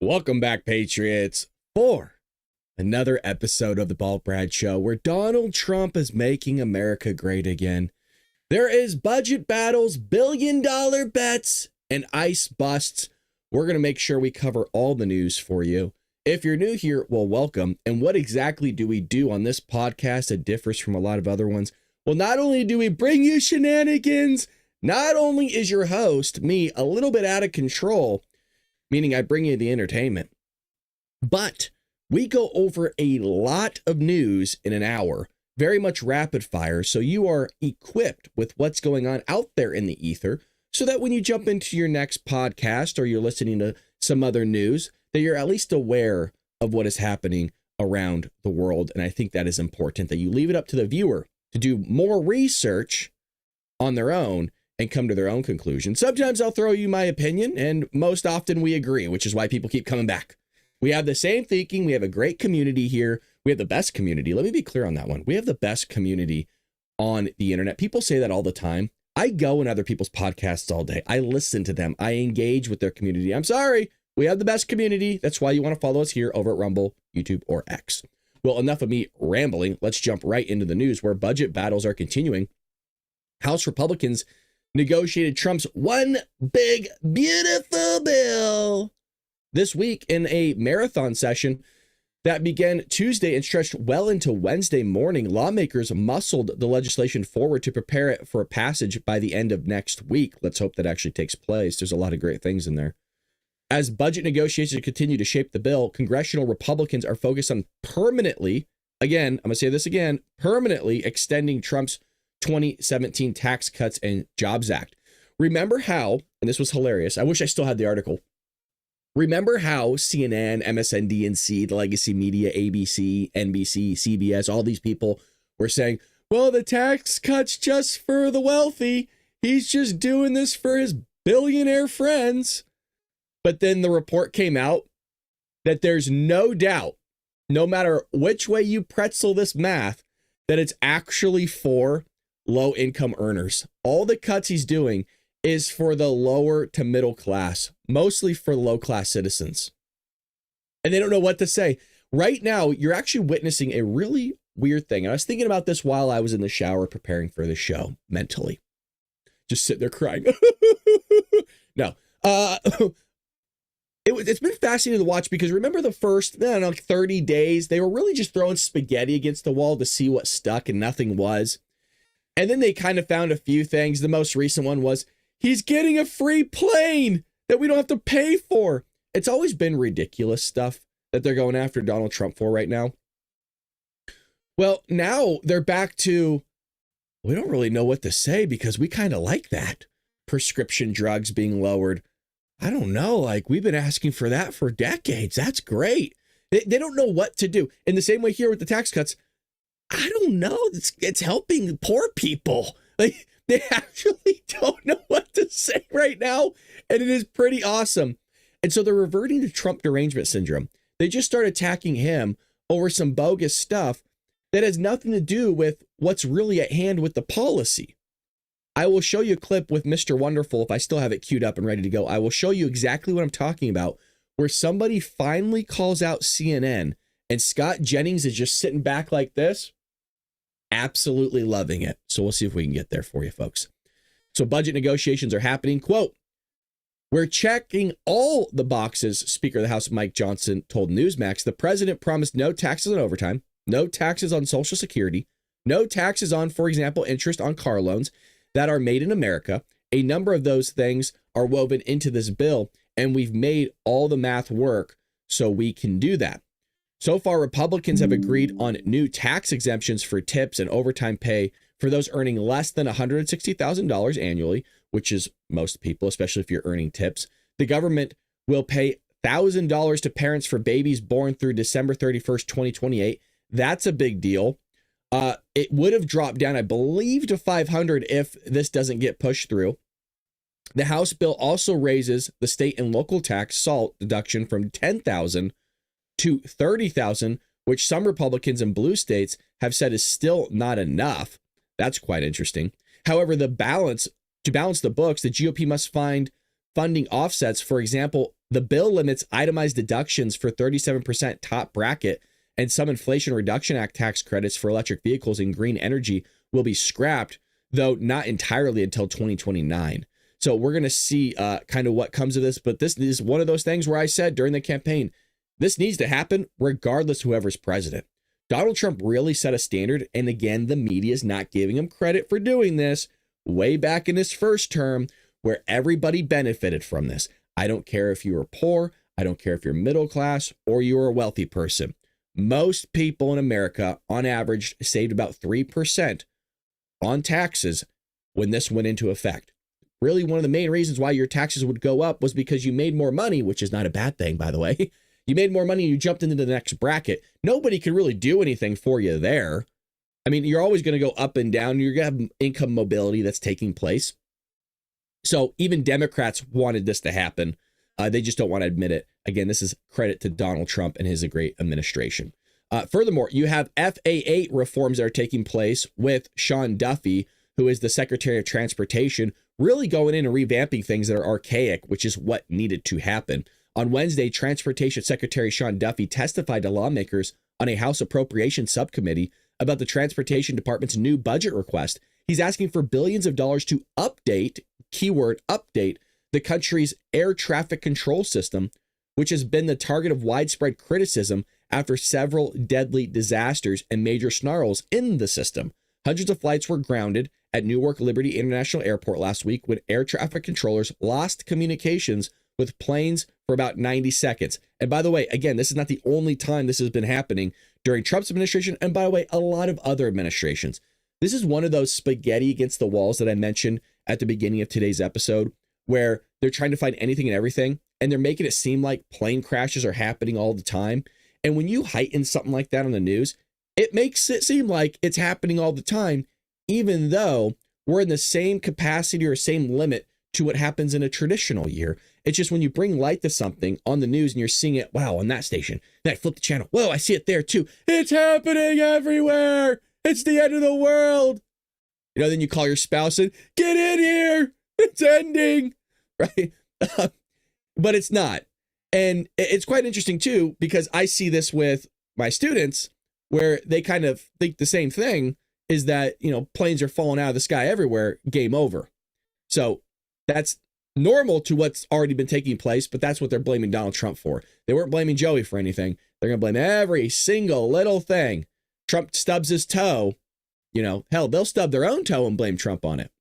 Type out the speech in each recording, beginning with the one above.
Welcome back, Patriots, for another episode of the Ball Brad Show, where Donald Trump is making America great again. There is budget battles, billion-dollar bets, and ICE busts. We're going to make sure we cover all the news for you. If you're new here, well, welcome. And what exactly do we do on this podcast that differs from a lot of other ones? Well, not only do we bring you shenanigans, not only is your host, me, a little bit out of control, meaning I bring you the entertainment, but we go over a lot of news in an hour, very much rapid fire, so you are equipped with what's going on out there in the ether, so that when you jump into your next podcast or you're listening to some other news, that you're at least aware of what is happening around the world. And I think that is important, that you leave it up to the viewer to do more research on their own and come to their own conclusion. Sometimes I'll throw you my opinion, and most often we agree, which is why people keep coming back. We have the same thinking. We have a great community here. We have the best community. Let me be clear on that one. We have the best community on the internet. People say that all the time. I go in other people's podcasts all day. I listen to them. I engage with their community. I'm sorry. We have the best community. That's why you want to follow us here over at Rumble, YouTube, or X. Well, enough of me rambling. Let's jump right into the news, where budget battles are continuing. House Republicans negotiated Trump's one big, beautiful bill this week in a marathon session that began Tuesday and stretched well into Wednesday morning. Lawmakers muscled the legislation forward to prepare it for a passage by the end of next week. Let's hope that actually takes place. There's a lot of great things in there. As budget negotiations continue to shape the bill, congressional Republicans are focused on permanently, again, I'm going to say this again, permanently extending Trump's 2017 Tax Cuts and Jobs Act. Remember how, and this was hilarious, I wish I still had the article. Remember how CNN, MSNBC, the legacy media, ABC, NBC, CBS, all these people were saying, well, the tax cuts just for the wealthy. He's just doing this for his billionaire friends. But then the report came out that there's no doubt, no matter which way you pretzel this math, that it's actually for low-income earners. All the cuts he's doing is for the lower to middle class, mostly for low-class citizens. And they don't know what to say. Right now, you're actually witnessing a really weird thing. And I was thinking about this while I was in the shower preparing for the show, mentally. Just sitting there crying. No. It's been fascinating to watch, because remember the first, 30 days, they were really just throwing spaghetti against the wall to see what stuck, and nothing was. And then they kind of found a few things. The most recent one was, he's getting a free plane that we don't have to pay for. It's always been ridiculous stuff that they're going after Donald Trump for right now. Well, now they're back to, we don't really know what to say, because we kind of like that. Prescription drugs being lowered. I don't know. Like, we've been asking for that for decades. That's great. They don't know what to do. In the same way here with the tax cuts, I don't know. It's helping poor people. Like, they actually don't know what to say right now. And it is pretty awesome. And so they're reverting to Trump derangement syndrome. They just start attacking him over some bogus stuff that has nothing to do with what's really at hand with the policy. I will show you a clip with Mr. Wonderful, if I still have it queued up and ready to go. I will show you exactly what I'm talking about, where somebody finally calls out CNN, and Scott Jennings is just sitting back like this, absolutely loving it. So we'll see if we can get there for you, folks. So budget negotiations are happening. Quote, we're checking all the boxes, Speaker of the House Mike Johnson told Newsmax. The president promised no taxes on overtime, no taxes on Social Security, no taxes on, for example, interest on car loans that are made in America. A number of those things are woven into this bill, and we've made all the math work so we can do that. So far, Republicans have agreed on new tax exemptions for tips and overtime pay for those earning less than $160,000 annually, which is most people, especially if you're earning tips. The government will pay $1,000 to parents for babies born through December 31st, 2028. That's a big deal. It would have dropped down, I believe, to $500 if this doesn't get pushed through. The House bill also raises the state and local tax SALT deduction from $10,000 to $30,000, which some Republicans in blue states have said is still not enough. That's quite interesting. However, to balance the books, the GOP must find funding offsets. For example, the bill limits itemized deductions for 37% top bracket, and some Inflation Reduction Act tax credits for electric vehicles and green energy will be scrapped, though not entirely until 2029. So we're going to see kind of what comes of this. But this is one of those things where I said during the campaign, this needs to happen regardless whoever's president. Donald Trump really set a standard. And again, the media is not giving him credit for doing this way back in his first term, where everybody benefited from this. I don't care if you were poor. I don't care if you're middle class or you're a wealthy person. Most people in America, on average, saved about 3% on taxes when this went into effect. Really, one of the main reasons why your taxes would go up was because you made more money, which is not a bad thing, by the way. You made more money and you jumped into the next bracket. Nobody could really do anything for you there. I mean, you're always going to go up and down. You're going to have income mobility that's taking place. So even Democrats wanted this to happen. They just don't want to admit it. Again, this is credit to Donald Trump and his great administration. Furthermore, you have FAA reforms that are taking place with Sean Duffy, who is the Secretary of Transportation, really going in and revamping things that are archaic, which is what needed to happen. On Wednesday, Transportation Secretary Sean Duffy testified to lawmakers on a House Appropriations Subcommittee about the Transportation Department's new budget request. He's asking for billions of dollars to update, keyword update, the country's air traffic control system, which has been the target of widespread criticism after several deadly disasters and major snarls in the system. Hundreds of flights were grounded at Newark Liberty International Airport last week when air traffic controllers lost communications with planes for about 90 seconds. And by the way, again, this is not the only time this has been happening during Trump's administration. And by the way, a lot of other administrations. This is one of those spaghetti against the walls that I mentioned at the beginning of today's episode, where they're trying to find anything and everything, and they're making it seem like plane crashes are happening all the time. And when you heighten something like that on the news, it makes it seem like it's happening all the time, even though we're in the same capacity or same limit to what happens in a traditional year. It's just when you bring light to something on the news and you're seeing it, wow, on that station, then I flip the channel. Whoa, I see it there too. It's happening everywhere. It's the end of the world. You know, then you call your spouse and get in here. It's ending, right? But it's not. And it's quite interesting too, because I see this with my students where they kind of think the same thing, is that, you know, planes are falling out of the sky everywhere, game over. So that's normal to what's already been taking place, but that's what they're blaming Donald Trump for. They weren't blaming Joey for anything. They're going to blame every single little thing. Trump stubs his toe, you know, hell, they'll stub their own toe and blame Trump on it.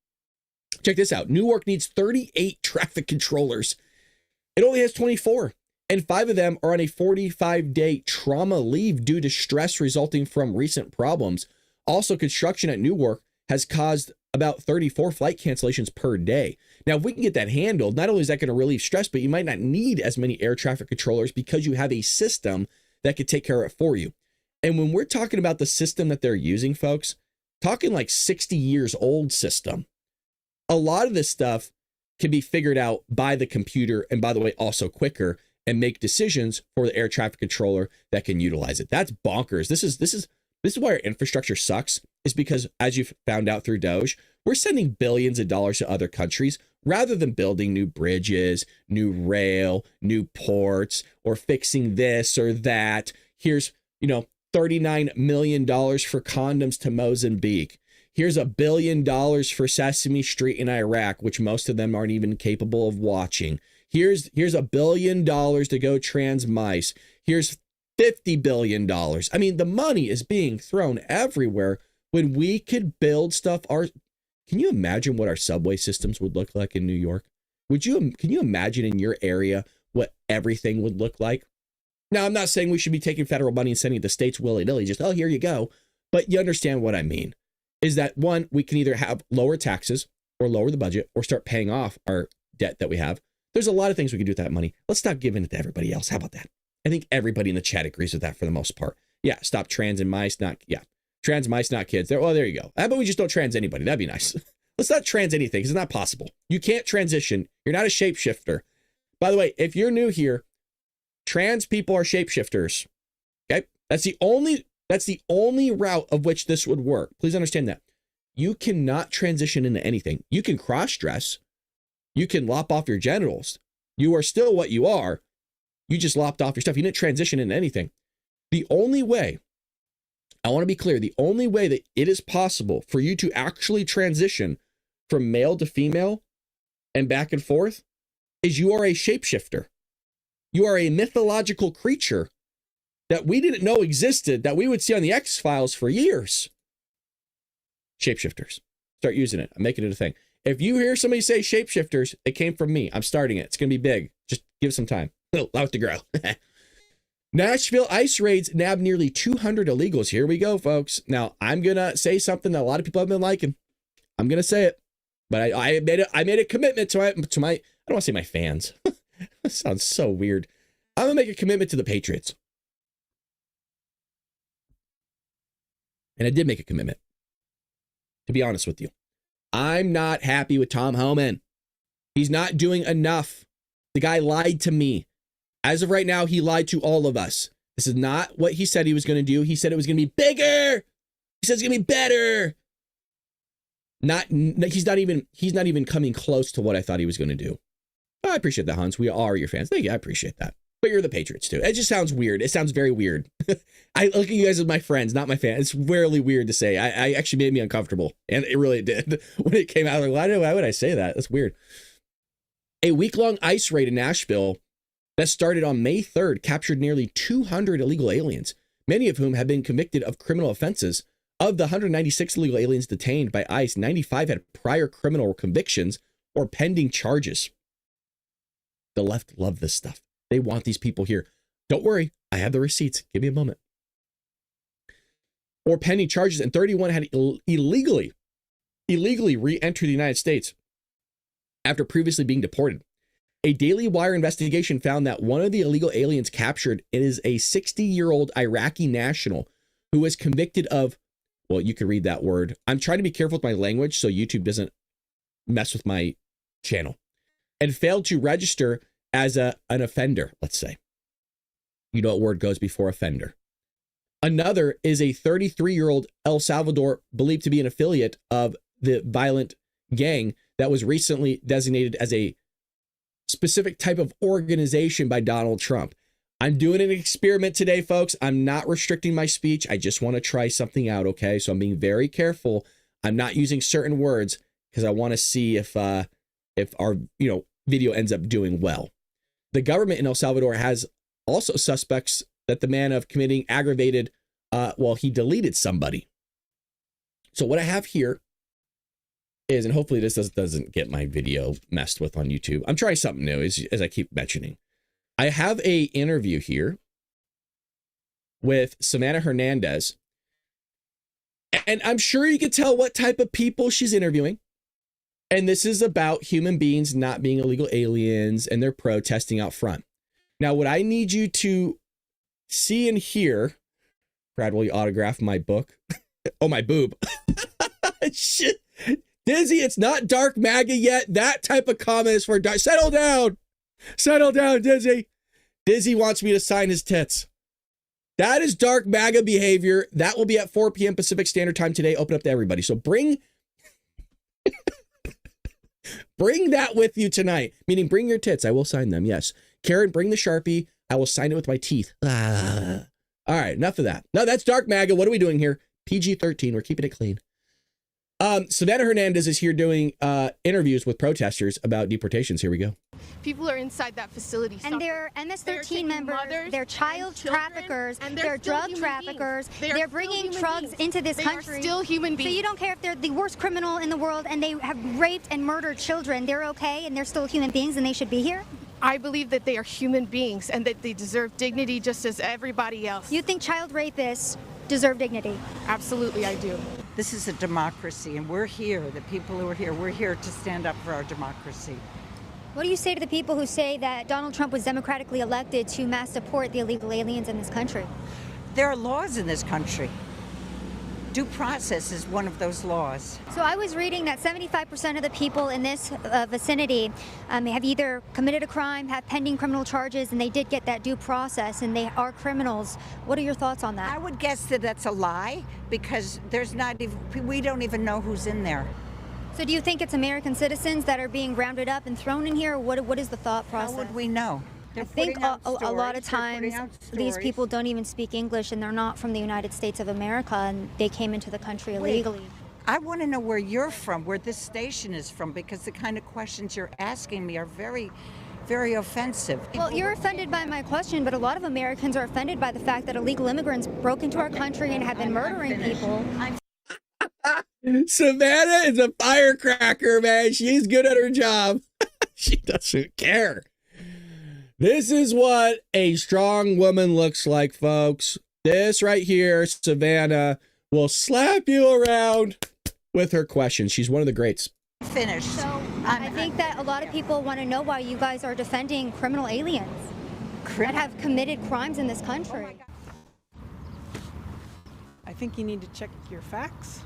Check this out. Newark needs 38 traffic controllers. It only has 24, and 5 of them are on a 45-day trauma leave due to stress resulting from recent problems. Also, construction at Newark has caused about 34 flight cancellations per day. Now, if we can get that handled, not only is that going to relieve stress, but you might not need as many air traffic controllers because you have a system that could take care of it for you. And when we're talking about the system that they're using, folks, talking like 60 years old system, a lot of this stuff can be figured out by the computer, and by the way, also quicker, and make decisions for the air traffic controller that can utilize it. That's bonkers. This is why our infrastructure sucks, is because, as you've found out through Doge, we're sending billions of dollars to other countries rather than building new bridges, new rail, new ports, or fixing this or that. Here's, you know, $39 million for condoms to Mozambique. Here's $1 billion for Sesame Street in Iraq, which most of them aren't even capable of watching. Here's $1 billion to go trans mice. Here's $50 billion. I mean, the money is being thrown everywhere when we could build stuff. Can you imagine what our subway systems would look like in New York? Can you imagine in your area what everything would look like? Now, I'm not saying we should be taking federal money and sending it to states willy-nilly, just, oh, here you go. But you understand what I mean, is that one, we can either have lower taxes or lower the budget or start paying off our debt that we have. There's a lot of things we can do with that money. Let's stop giving it to everybody else. How about that? I think everybody in the chat agrees with that for the most part. Yeah, stop trans and mice, trans mice, not kids. There you go. How about we just don't trans anybody? That'd be nice. Let's not trans anything, because it's not possible. You can't transition. You're not a shapeshifter. By the way, if you're new here, trans people are shapeshifters. Okay? That's the only route of which this would work. Please understand that. You cannot transition into anything. You can cross-dress. You can lop off your genitals. You are still what you are. You just lopped off your stuff. You didn't transition into anything. The only way, I want to be clear, the only way that it is possible for you to actually transition from male to female and back and forth is you are a shapeshifter. You are a mythological creature that we didn't know existed, that we would see on the X-Files for years. Shapeshifters. Start using it. I'm making it a thing. If you hear somebody say shapeshifters, it came from me. I'm starting it. It's going to be big. Just give some time. Allow it to grow. Nashville ICE raids nab nearly 200 illegals. Here we go, folks. Now, I'm going to say something that a lot of people have been liking. I'm going to say it. But I made a commitment to my I don't want to say my fans. That sounds so weird. I'm going to make a commitment to the Patriots. And I did make a commitment. To be honest with you. I'm not happy with Tom Homan. He's not doing enough. The guy lied to me. As of right now, he lied to all of us. This is not what he said he was going to do. He said it was going to be bigger. He said it's going to be better. He's not even coming close to what I thought he was going to do. Oh, I appreciate that, Hans. We are your fans. Thank you. I appreciate that. But you're the Patriots too. It just sounds weird. It sounds very weird. I look at you guys as my friends, not my fans. It's really weird to say. I actually made me uncomfortable. And it really did. When it came out, like, why would I say that? That's weird. A week-long ICE raid in Nashville that started on May 3rd captured nearly 200 illegal aliens, many of whom have been convicted of criminal offenses. Of the 196 illegal aliens detained by ICE, 95 had prior criminal convictions or pending charges. The left love this stuff. They want these people here. Don't worry, I have the receipts. Give me a moment. Or pending charges, and 31 had illegally re-entered the United States after previously being deported. A Daily Wire investigation found that one of the illegal aliens captured is a 60-year-old Iraqi national who was convicted of, well, you could read that word. I'm trying to be careful with my language so YouTube doesn't mess with my channel. And failed to register as an offender, let's say. You know what word goes before offender. Another is a 33-year-old El Salvador believed to be an affiliate of the violent gang that was recently designated as a specific type of organization by Donald Trump. I'm doing an experiment today, folks. I'm not restricting my speech. I just want to try something out, okay? So I'm being very careful. I'm not using certain words because I want to see if our video ends up doing well. The government in El Salvador has also suspects that the man of committing aggravated, he deleted somebody. So what I have here is, and hopefully this doesn't get my video messed with on YouTube. I'm trying something new as I keep mentioning. I have a interview here with Savannah Hernandez, and I'm sure you can tell what type of people she's interviewing. And this is about human beings not being illegal aliens, and they're protesting out front. Now, what I need you to see and hear, Brad, will you autograph my book? Oh, my boob. Shit. Dizzy, it's not dark MAGA yet. That type of comment is for dark. Settle down. Settle down, Dizzy. Dizzy wants me to sign his tits. That is dark MAGA behavior. That will be at 4 p.m. Pacific Standard Time today. Open up to everybody. So bring that with you tonight. Meaning bring your tits. I will sign them. Yes. Karen, bring the Sharpie. I will sign it with my teeth. All right. Enough of that. No, that's dark MAGA. What are we doing here? PG-13. We're keeping it clean. Savannah Hernandez is here doing interviews with protesters about deportations. Here we go. People are inside that facility. And they're MS-13 members, they're child traffickers, they're drug traffickers, they're bringing drugs into this country. They are still human beings. So you don't care if they're the worst criminal in the world and they have raped and murdered children. They're okay and they're still human beings and they should be here? I believe that they are human beings and that they deserve dignity just as everybody else. You think child rapists deserve dignity? Absolutely, I do. This is a democracy, and we're here, the people who are here, we're here to stand up for our democracy. What do you say to the people who say that Donald Trump was democratically elected to mass deport the illegal aliens in this country? There are laws in this country. Due process is one of those laws. So I was reading that 75% of the people in this vicinity have either committed a crime, have pending criminal charges, and they did get that due process, and they are criminals. What are your thoughts on that? I would guess that that's a lie, because there's not even, we don't even know who's in there. So do you think it's American citizens that are being rounded up and thrown in here? What is the thought process? How would we know? I They're think putting out a lot of stories, they're times putting out these stories. people don't even speak English and they're not from the United States of America and they came into the country illegally. I want to know where you're from, where this station is from, because the kind of questions you're asking me are very, very offensive. Well, you're offended by my question, but a lot of Americans are offended by the fact that illegal immigrants broke into our country and have been murdering people. Savannah is a firecracker, man. She's good at her job. She doesn't care. This is what a strong woman looks like, folks. This right here, Savannah, will slap you around with her questions. She's one of the greats. Finished. So I think that a lot of people want to know why you guys are defending criminal aliens that have committed crimes in this country. I think you need to check your facts.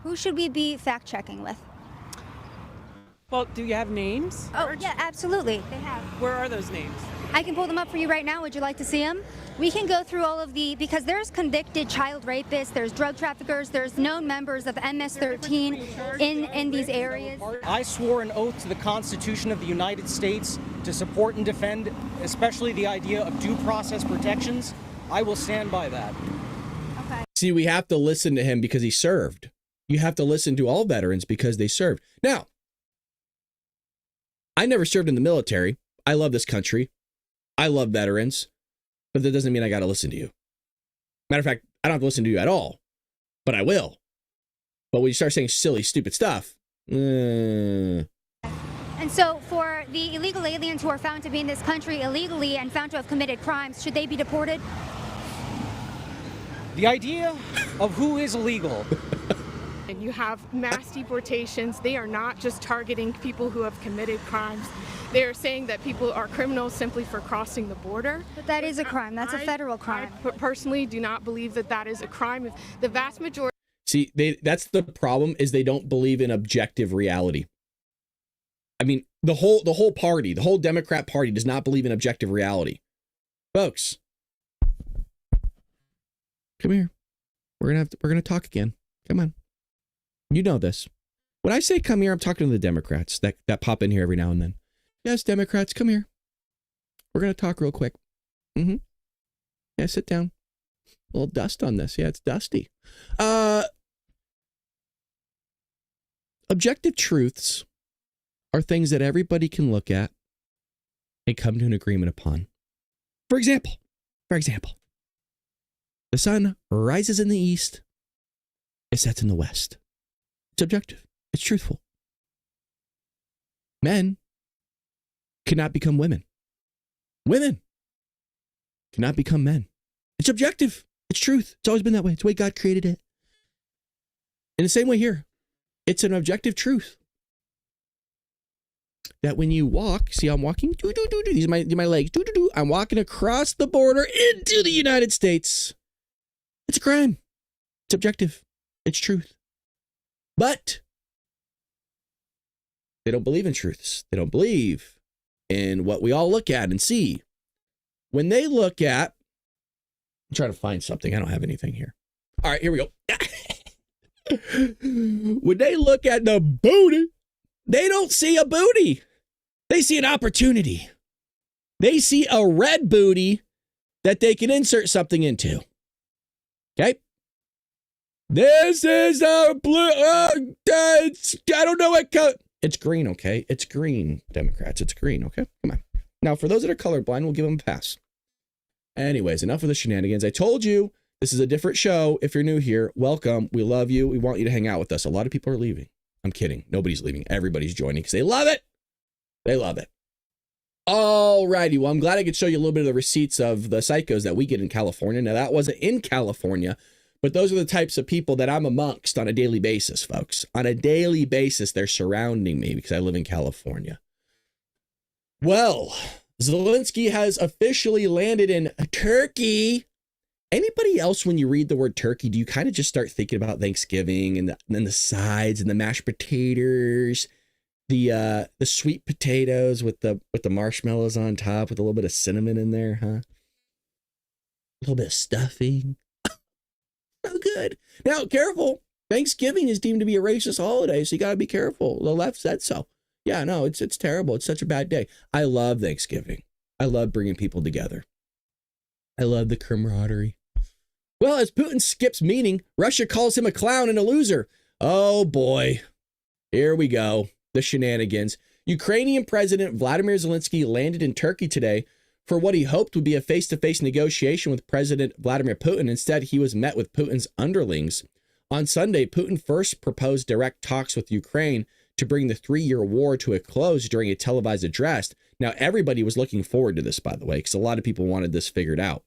Who should we be fact-checking with? Well, do you have names? Oh, yeah, absolutely. They have. Where are those names? I can pull them up for you right now. Would you like to see them? We can go through all of because there's convicted child rapists, there's drug traffickers, there's known members of MS-13 in these areas. I swore an oath to the Constitution of the United States to support and defend, especially the idea of due process protections. I will stand by that. Okay. See, we have to listen to him because he served. You have to listen to all veterans because they served. Now, I never served in the military. I love this country. I love veterans, but that doesn't mean I got to listen to you. Matter of fact, I don't have to listen to you at all, but I will. But when you start saying silly, stupid stuff, And so for the illegal aliens who are found to be in this country illegally and found to have committed crimes, should they be deported? The idea of who is illegal. And you have mass deportations. They are not just targeting people who have committed crimes. They are saying that people are criminals simply for crossing the border. But that is a crime. That's a federal crime. I personally do not believe that that is a crime. The vast majority. see, that's the problem is they don't believe in objective reality. I mean, the whole party, the whole Democrat Party does not believe in objective reality. Folks, come here. We're going to talk again. Come on. You know this. When I say come here, I'm talking to the Democrats that pop in here every now and then. Yes, Democrats, come here. We're going to talk real quick. Yeah, sit down. A little dust on this. Yeah, it's dusty. Objective truths are things that everybody can look at and come to an agreement upon. For example, the sun rises in the east, it sets in the west. It's objective. It's truthful. Men cannot become women. Women cannot become men. It's objective. It's truth. It's always been that way. It's the way God created it. In the same way here, it's an objective truth that when you walk, see how I'm walking? These are my legs. I'm walking across the border into the United States. It's a crime. It's objective. It's truth. But they don't believe in truths. They don't believe in what we all look at and see. When they look at, I'm trying to find something. I don't have anything here. All right, here we go. When they look at the booty, they don't see a booty. They see an opportunity. They see a red booty that they can insert something into. Okay? This is a blue, I don't know what color. It's green, okay? It's green, Democrats. It's green, okay? Come on. Now, for those that are colorblind, we'll give them a pass. Anyways, enough of the shenanigans. I told you this is a different show. If you're new here, welcome. We love you. We want you to hang out with us. A lot of people are leaving. I'm kidding. Nobody's leaving. Everybody's joining because they love it. They love it. All righty. Well, I'm glad I could show you a little bit of the receipts of the psychos that we get in California. Now, that wasn't in California, but those are the types of people that I'm amongst on a daily basis, folks. On a daily basis, they're surrounding me because I live in California. Well, Zelensky has officially landed in Turkey. Anybody else, when you read the word turkey, do you kind of just start thinking about Thanksgiving and then the sides and the mashed potatoes, the sweet potatoes with the marshmallows on top with a little bit of cinnamon in there, huh? A little bit of stuffing. So good. Now, careful. Thanksgiving is deemed to be a racist holiday, so you got to be careful. The left said so. Yeah, no, it's terrible. It's such a bad day. I love Thanksgiving. I love bringing people together. I love the camaraderie. Well, as Putin skips meeting, Russia calls him a clown and a loser. Oh boy. Here we go. The shenanigans. Ukrainian President Vladimir Zelensky landed in Turkey today for what he hoped would be a face-to-face negotiation with President Vladimir Putin. Instead, he was met with Putin's underlings. On Sunday, Putin first proposed direct talks with Ukraine to bring the 3-year war to a close during a televised address. Now, everybody was looking forward to this, by the way, because a lot of people wanted this figured out.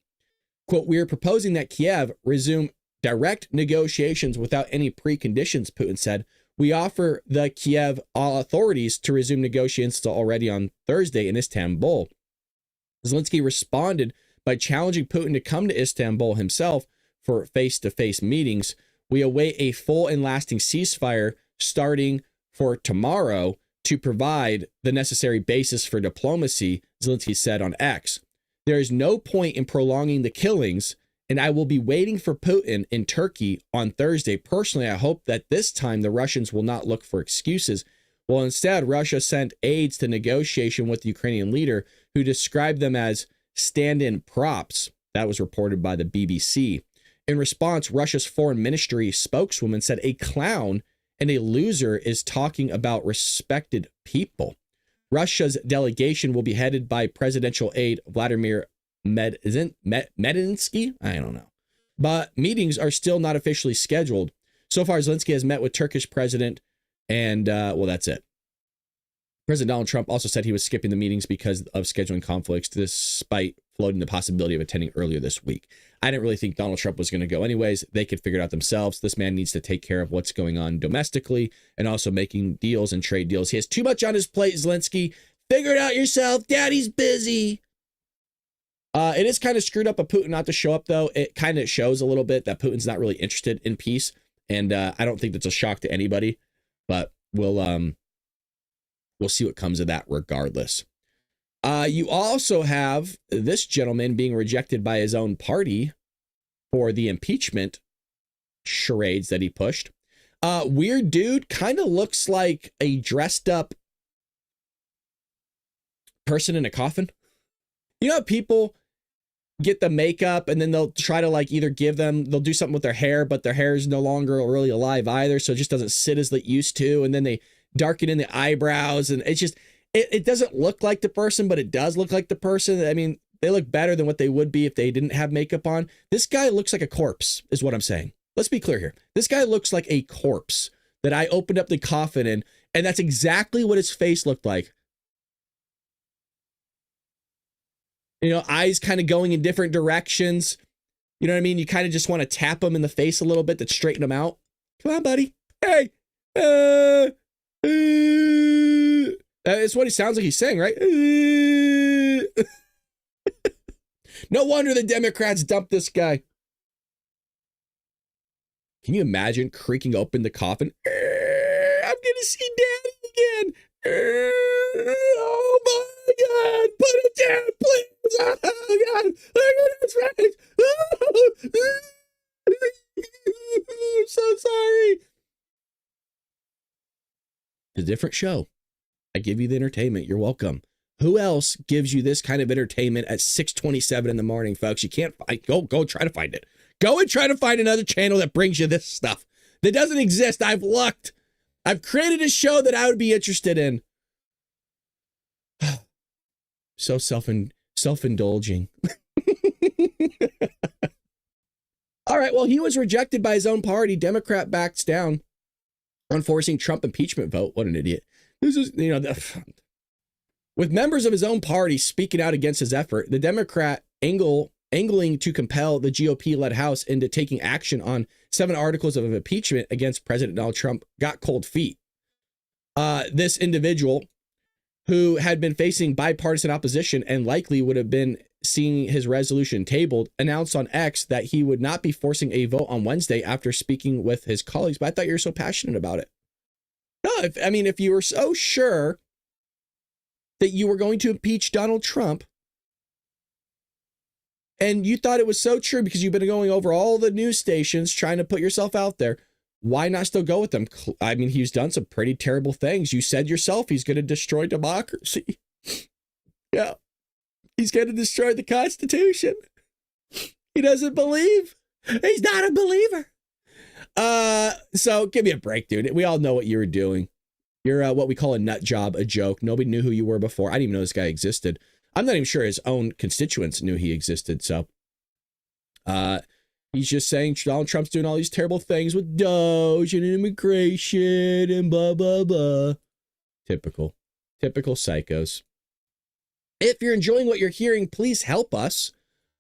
Quote, "We are proposing that Kiev resume direct negotiations without any preconditions," Putin said. "We offer the Kiev authorities to resume negotiations already on Thursday in Istanbul." Zelensky responded by challenging Putin to come to Istanbul himself for face-to-face meetings. "We await a full and lasting ceasefire starting for tomorrow to provide the necessary basis for diplomacy," Zelensky said on X. "There is no point in prolonging the killings, and I will be waiting for Putin in Turkey on Thursday. Personally, I hope that this time the Russians will not look for excuses. Well, instead, Russia sent aides to negotiation with the Ukrainian leader, who described them as stand-in props." That was reported by the BBC. In response, Russia's foreign ministry spokeswoman said a clown and a loser is talking about respected people. Russia's delegation will be headed by presidential aide Vladimir Medinsky. I don't know. But meetings are still not officially scheduled. So far, Zelensky has met with Turkish president and, well, that's it. President Donald Trump also said he was skipping the meetings because of scheduling conflicts, despite floating the possibility of attending earlier this week. I didn't really think Donald Trump was going to go anyways. They could figure it out themselves. This man needs to take care of what's going on domestically and also making deals and trade deals. He has too much on his plate, Zelensky. Figure it out yourself. Daddy's busy. It is kind of screwed up of Putin not to show up, though. It kind of shows a little bit that Putin's not really interested in peace. And I don't think that's a shock to anybody. But we'll see what comes of that regardless. You also have this gentleman being rejected by his own party for the impeachment charades that he pushed. Weird dude, kind of looks like a dressed up person in a coffin. You know how people get the makeup and then they'll try to like either they'll do something with their hair, but their hair is no longer really alive either. So it just doesn't sit as it used to. And then they darken in the eyebrows and it's just, it doesn't look like the person, but it does look like the person. I mean, they look better than what they would be if they didn't have makeup on. This guy looks like a corpse is what I'm saying. Let's be clear here. This guy looks like a corpse that I opened up the coffin in, and that's exactly what his face looked like. You know, eyes kind of going in different directions. You know what I mean? You kind of just want to tap him in the face a little bit to straighten him out. Come on, buddy. Hey. It's what he sounds like he's saying, right? No wonder the Democrats dumped this guy. Can you imagine creaking open the coffin? I'm going to see Daddy again. Oh my God. Put it down, please. Oh God. Look at his face. I'm so sorry. It's a different show. I give you the entertainment. You're welcome. Who else gives you this kind of entertainment at 6:27 in the morning, folks? You can't find, go try to find it. Go and try to find another channel that brings you this stuff. That doesn't exist. I've looked. I've created a show that I would be interested in. So self-indulging. All right, well, he was rejected by his own party. Democrat backs down on forcing Trump impeachment vote. What an idiot. This is, with members of his own party speaking out against his effort, the Democrat angling to compel the GOP-led House into taking action on 7 articles of impeachment against President Donald Trump got cold feet. This individual, who had been facing bipartisan opposition and likely would have been seeing his resolution tabled, announced on X that he would not be forcing a vote on Wednesday after speaking with his colleagues. But I thought you were so passionate about it. No, if you were so sure that you were going to impeach Donald Trump, and you thought it was so true because you've been going over all the news stations trying to put yourself out there, why not still go with them? I mean, he's done some pretty terrible things. You said yourself he's going to destroy democracy. Yeah. He's going to destroy the Constitution. He doesn't believe. He's not a believer. So give me a break, dude. We all know what you were doing. You're what we call a nut job, a joke. Nobody knew who you were before. I didn't even know this guy existed. I'm not even sure his own constituents knew he existed. So he's just saying Donald Trump's doing all these terrible things with Doge and immigration and blah, blah, blah. Typical psychos. If you're enjoying what you're hearing, please help us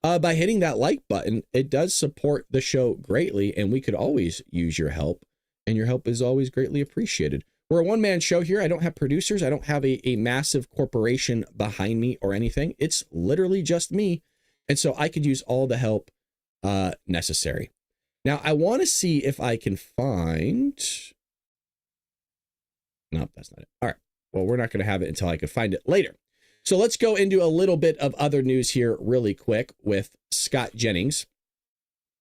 by hitting that like button. It does support the show greatly, and we could always use your help, and your help is always greatly appreciated. We're a one-man show here. I don't have producers. I don't have a massive corporation behind me or anything. It's literally just me, and so I could use all the help necessary. Now, I want to see if I can find... Nope, that's not it. All right. Well, we're not going to have it until I can find it later. So let's go into a little bit of other news here really quick with Scott Jennings.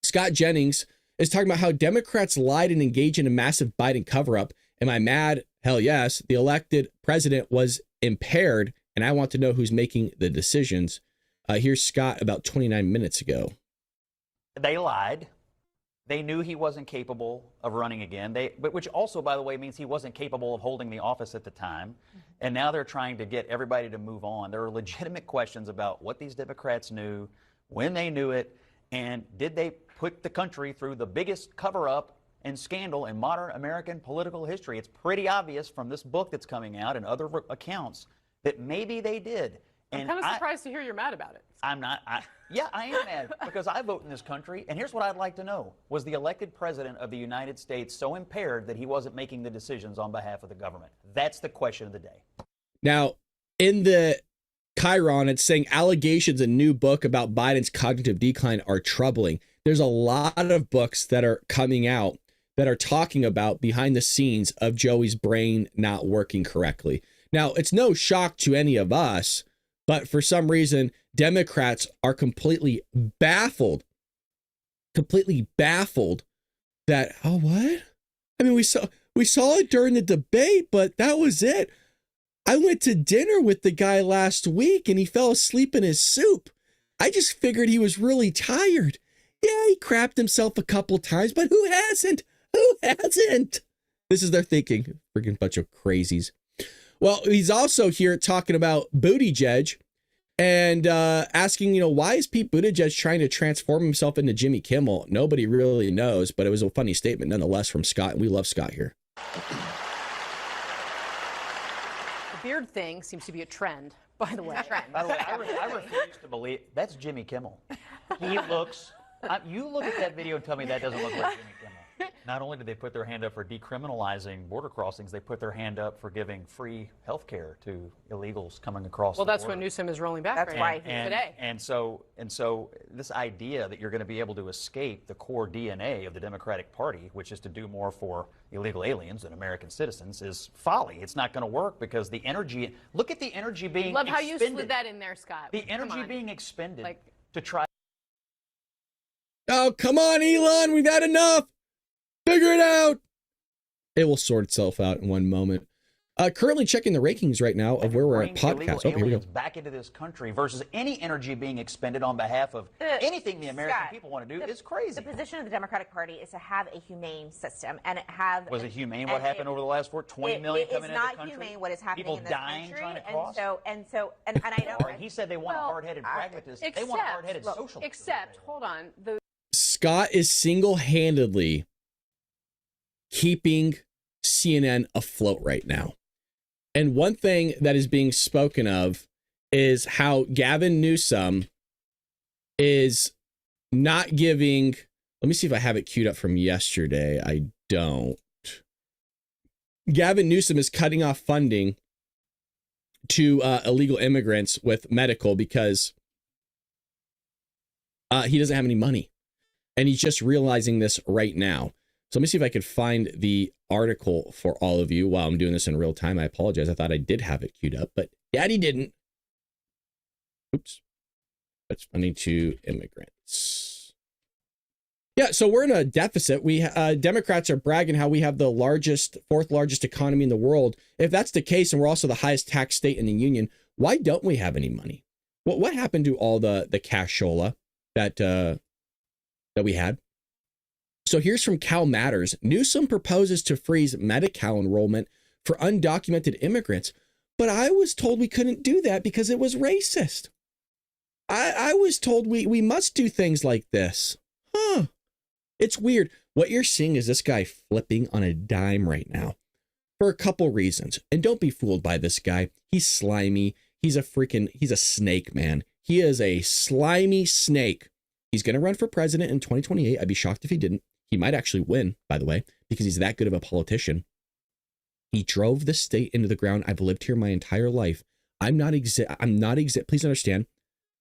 Scott Jennings is talking about how Democrats lied and engaged in a massive Biden cover-up. Am I mad? Hell yes. The elected president was impaired, and I want to know who's making the decisions. Here's Scott about 29 minutes ago. They lied. They knew he wasn't capable of running again, which also, by the way, means he wasn't capable of holding the office at the time. And now they're trying to get everybody to move on. There are legitimate questions about what these Democrats knew, when they knew it, and did they put the country through the biggest cover-up and scandal in modern American political history. It's pretty obvious from this book that's coming out and other accounts that maybe they did. I'm kind of surprised to hear you're mad about it. I'm not. Yeah, I am mad because I vote in this country. And here's what I'd like to know. Was the elected president of the United States so impaired that he wasn't making the decisions on behalf of the government? That's the question of the day. Now, in the Chiron, it's saying allegations, a new book about Biden's cognitive decline are troubling. There's a lot of books that are coming out that are talking about behind the scenes of Joey's brain not working correctly. Now, it's no shock to any of us, but for some reason, Democrats are completely baffled that, oh, what? I mean, we saw it during the debate, but that was it. I went to dinner with the guy last week and he fell asleep in his soup. I just figured he was really tired. Yeah, he crapped himself a couple times, but who hasn't? Who hasn't? This is their thinking. Freaking bunch of crazies. Well, he's also here talking about Buttigieg and asking, why is Pete Buttigieg trying to transform himself into Jimmy Kimmel? Nobody really knows, but it was a funny statement nonetheless from Scott, and we love Scott here. The beard thing seems to be a trend, by the way. By the way, I refuse to believe that's Jimmy Kimmel. He looks. You look at that video and tell me that doesn't look like Jimmy Kimmel. Not only did they put their hand up for decriminalizing border crossings, they put their hand up for giving free health care to illegals coming across the border. Well, that's what Newsom is rolling back today. And so this idea that you're going to be able to escape the core DNA of the Democratic Party, which is to do more for illegal aliens than American citizens, is folly. It's not going to work because the energy, look at the energy being expended. Love how you slid that in there, Scott. The energy being expended to try. Oh, come on, Elon, we've had enough. Figure it out. It will sort itself out in one moment. Currently checking the rankings right now of where we're at podcast. Oh, here we go. Back into this country versus any energy being expended on behalf of anything the American people want to do is crazy. The position of the Democratic Party is to have a humane system and have. Was it humane what happened over the last 20 million coming into the country? It is not humane what is happening people in this dying country. Trying to cross. And I know. He said they want hard-headed pragmatists. They want hard-headed socialists. Except, hold on. Scott is single-handedly keeping CNN afloat right now. And one thing that is being spoken of is how Gavin Newsom is not giving, let me see if I have it queued up from yesterday. I don't. Gavin Newsom is cutting off funding to illegal immigrants with medical because he doesn't have any money. And he's just realizing this right now. So let me see if I could find the article for all of you while I'm doing this in real time. I apologize. I thought I did have it queued up, but Daddy didn't. Oops. That's funding to immigrants. Yeah, so we're in a deficit. We Democrats are bragging how we have the fourth largest economy in the world. If that's the case, and we're also the highest tax state in the union, why don't we have any money? What happened to all the cashola that we had? So here's from Cal Matters. Newsom proposes to freeze Medi-Cal enrollment for undocumented immigrants, but I was told we couldn't do that because it was racist. I was told we must do things like this. Huh. It's weird. What you're seeing is this guy flipping on a dime right now for a couple reasons. And don't be fooled by this guy. He's slimy. He's a snake, man. He is a slimy snake. He's going to run for president in 2028. I'd be shocked if he didn't. He might actually win, by the way, because he's that good of a politician. He drove the state into the ground. I've lived here my entire life. I'm not exempt. Please understand.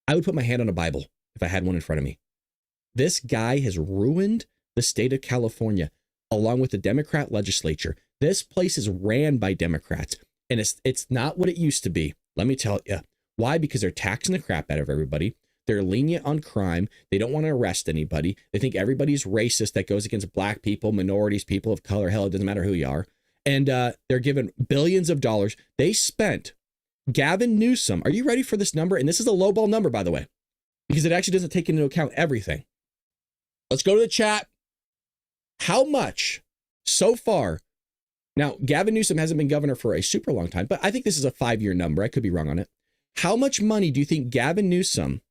I would put my hand on a Bible if I had one in front of me. This guy has ruined the state of California, along with the Democrat legislature. This place is ran by Democrats, and it's not what it used to be. Let me tell you. Why? Because they're taxing the crap out of everybody. They're lenient on crime. They don't want to arrest anybody. They think everybody's racist that goes against black people, minorities, people of color. Hell, it doesn't matter who you are. And they're given billions of dollars. They spent, Gavin Newsom, are you ready for this number? And this is a lowball number, by the way, because it actually doesn't take into account everything. Let's go to the chat. How much so far? Now, Gavin Newsom hasn't been governor for a super long time, but I think this is a 5-year number. I could be wrong on it. How much money do you think Gavin Newsom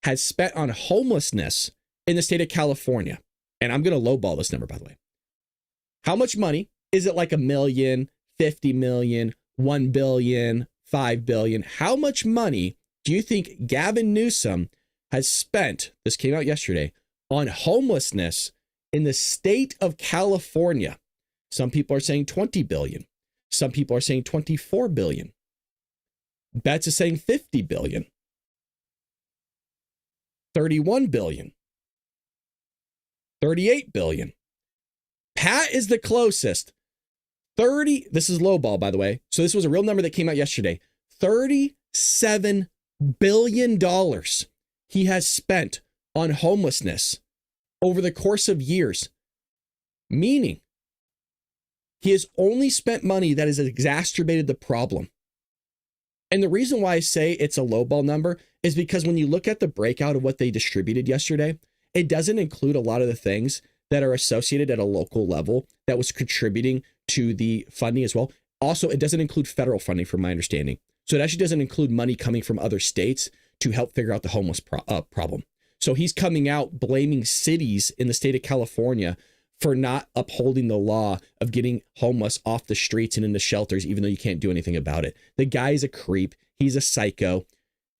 has spent on homelessness in the state of California? And I'm going to lowball this number, by the way. How much money? Is it like $1 million, 50 million, 1 billion, 5 billion? How much money do you think Gavin Newsom has spent, this came out yesterday, on homelessness in the state of California? Some people are saying 20 billion. Some people are saying 24 billion. Betts is saying 50 billion. 31 billion. 38 billion. Pat is the closest. This is lowball, by the way. So this was a real number that came out yesterday. $37 billion he has spent on homelessness over the course of years, meaning he has only spent money that has exacerbated the problem. And the reason why I say it's a lowball number is because when you look at the breakout of what they distributed yesterday, it doesn't include a lot of the things that are associated at a local level that was contributing to the funding as well. Also, it doesn't include federal funding from my understanding. So it actually doesn't include money coming from other states to help figure out the homeless problem. So he's coming out blaming cities in the state of California for not upholding the law of getting homeless off the streets and into shelters, even though you can't do anything about it. The guy is a creep. He's a psycho.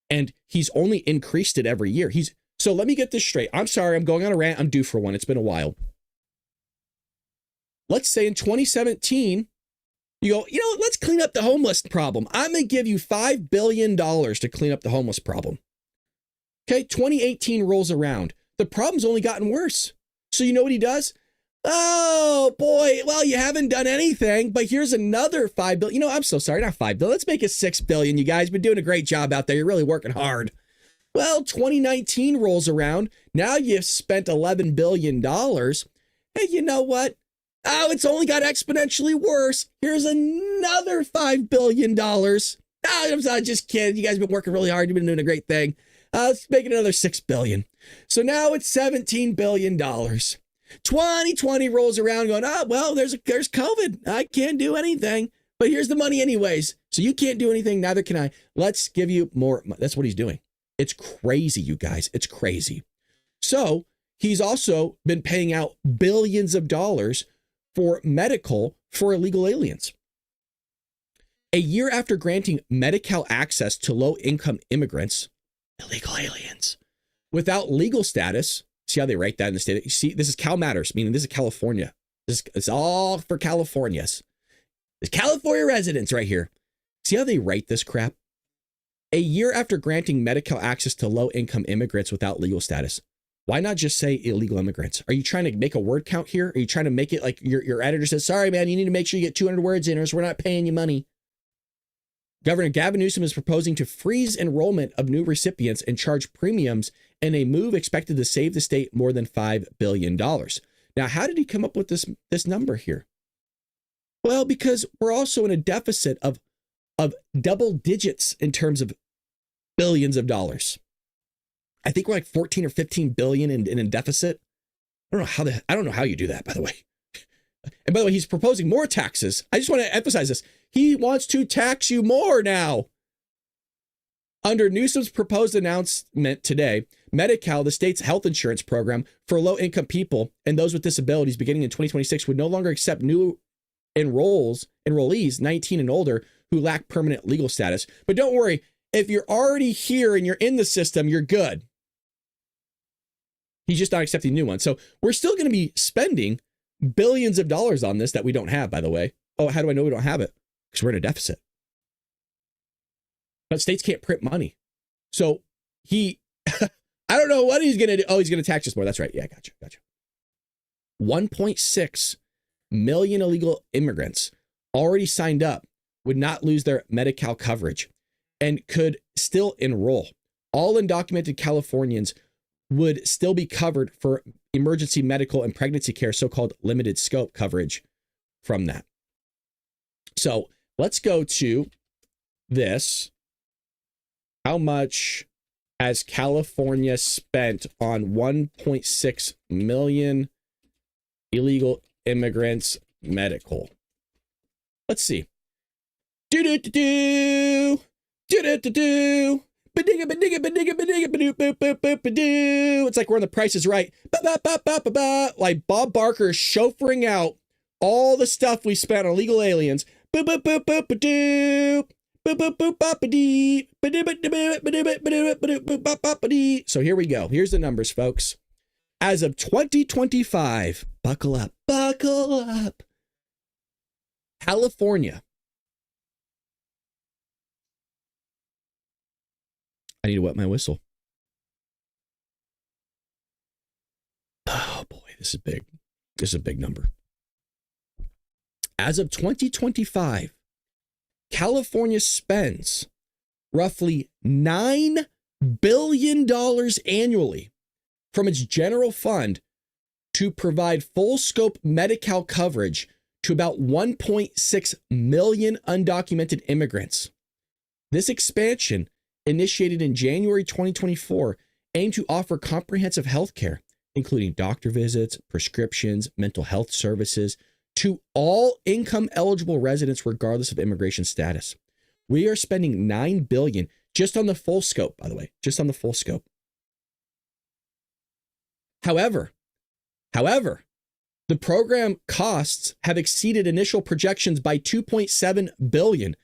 And he's only increased it every year. So let me get this straight. I'm sorry, I'm going on a rant. I'm due for one. It's been a while. Let's say in 2017, you go, let's clean up the homeless problem. I'm going to give you $5 billion to clean up the homeless problem. Okay, 2018 rolls around. The problem's only gotten worse. So you know what he does? Oh, boy, well, you haven't done anything, but here's another $5 billion. I'm so sorry, not $5 billion. Let's make it $6 billion. You guys been doing a great job out there. You're really working hard. Well, 2019 rolls around. Now you've spent $11 billion. Hey, you know what? Oh, it's only got exponentially worse. Here's another $5 billion. Oh, I'm just kidding. You guys have been working really hard. You've been doing a great thing. Let's make it another $6 billion. So now it's $17 billion. 2020 rolls around going, well, there's COVID. I can't do anything, but here's the money anyways. So you can't do anything. Neither can I. Let's give you more. That's what he's doing. It's crazy, you guys. It's crazy. So he's also been paying out billions of dollars for medical for illegal aliens. A year after granting Medi-Cal access to low-income immigrants, illegal aliens, without legal status. See how they write that in the state? You see, this is Cal Matters, meaning this is California. It's all for Californians. There's California residents right here. See how they write this crap? A year after granting Medi-Cal access to low-income immigrants without legal status. Why not just say illegal immigrants? Are you trying to make a word count here? Are you trying to make it like your editor says, sorry, man, you need to make sure you get 200 words in or else we're not paying you money? Governor Gavin Newsom is proposing to freeze enrollment of new recipients and charge premiums in a move expected to save the state more than $5 billion. Now, how did he come up with this number here? Well, because we're also in a deficit of double digits in terms of billions of dollars. I think we're like 14 or 15 billion in a deficit. I don't know how you do that, by the way. And by the way, he's proposing more taxes. I just want to emphasize this. He wants to tax you more now. Under Newsom's proposed announcement today, Medi-Cal, the state's health insurance program for low-income people and those with disabilities beginning in 2026, would no longer accept new enrollees 19 and older who lack permanent legal status. But don't worry, if you're already here and you're in the system, you're good. He's just not accepting new ones. So we're still going to be spending billions of dollars on this that we don't have, by the way. Oh, how do I know we don't have it? Because we're in a deficit. But states can't print money. So I don't know what he's going to do. Oh, he's going to tax us more. That's right. Yeah, gotcha. 1.6 million illegal immigrants already signed up would not lose their Medi-Cal coverage and could still enroll. All undocumented Californians would still be covered for emergency medical and pregnancy care, so-called limited scope coverage from that. So let's go to this. How much has California spent on 1.6 million illegal immigrants medical? Let's see. It's like we're on The Price is Right. Like Bob Barker is chauffeuring out all the stuff we spent on illegal aliens. So here we go. Here's the numbers, folks. As of 2025, buckle up. California. I need to wet my whistle. Oh boy, this is big. This is a big number. As of 2025, California spends roughly $9 billion annually from its general fund to provide full scope Medi-Cal coverage to about 1.6 million undocumented immigrants. This expansion, initiated in January 2024, aimed to offer comprehensive health care, including doctor visits, prescriptions, mental health services, to all income eligible residents regardless of immigration status. We are spending $9 billion just on the full scope, by the way, just on the full scope. However, the program costs have exceeded initial projections by $2.7 billion.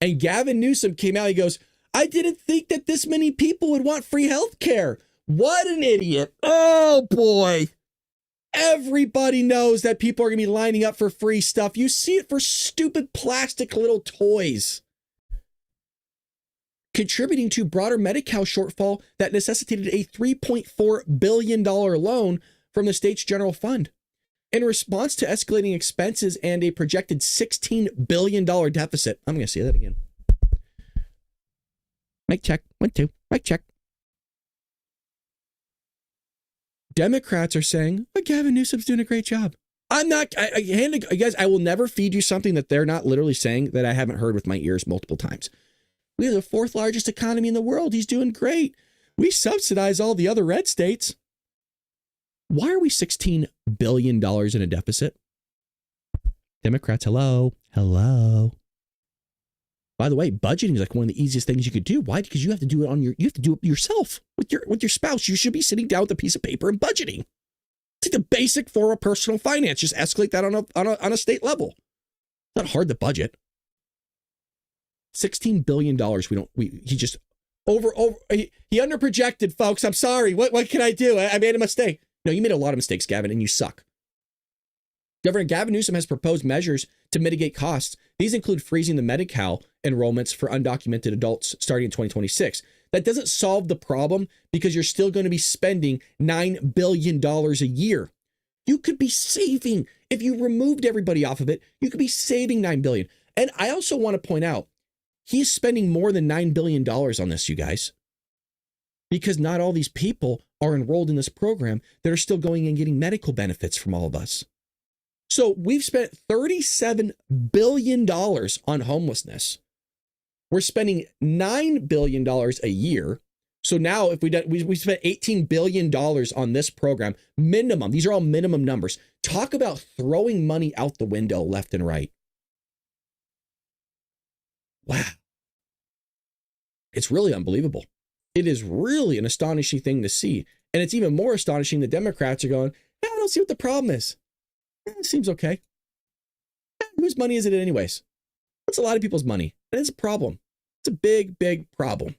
And Gavin Newsom came out, he goes, I didn't think that this many people would want free health care. What an idiot. Oh boy. Everybody knows that people are going to be lining up for free stuff. You see it for stupid plastic little toys. Contributing to broader Medi-Cal shortfall that necessitated a $3.4 billion loan from the state's general fund. In response to escalating expenses and a projected $16 billion deficit. I'm going to say that again. Mic check. 1, 2. Mic check. Democrats are saying, oh, Gavin Newsom's doing a great job. I'm not, guys, I will never feed you something that they're not literally saying that I haven't heard with my ears multiple times. We have the 4th largest economy in the world. He's doing great. We subsidize all the other red states. Why are we $16 billion in a deficit? Democrats, hello. By the way, budgeting is like one of the easiest things you could do. Why? Because you have to do it you have to do it yourself with your spouse. You should be sitting down with a piece of paper and budgeting. It's like the basic form of personal finance. Just escalate that on a state level. It's not hard to budget. $16 billion. He underprojected, folks. I'm sorry. What can I do? I made a mistake. No, you made a lot of mistakes, Gavin, and you suck. Governor Gavin Newsom has proposed measures to mitigate costs. These include freezing the Medi-Cal enrollments for undocumented adults starting in 2026. That doesn't solve the problem because you're still going to be spending $9 billion a year. You could be saving, if you removed everybody off of it, you could be saving $9 billion. And I also want to point out, He's spending more than $9 billion on this, you guys, because not all these people are enrolled in this program that are still going and getting medical benefits from all of us. So we've spent $37 billion on homelessness. We're spending $9 billion a year. So now if we spent $18 billion on this program, minimum, these are all minimum numbers. Talk about throwing money out the window left and right. Wow. It's really unbelievable. It is really an astonishing thing to see. And it's even more astonishing the Democrats are going, I don't see what the problem is. It seems okay. Whose money is it anyways? It's a lot of people's money. And it's a problem. It's a big, big problem.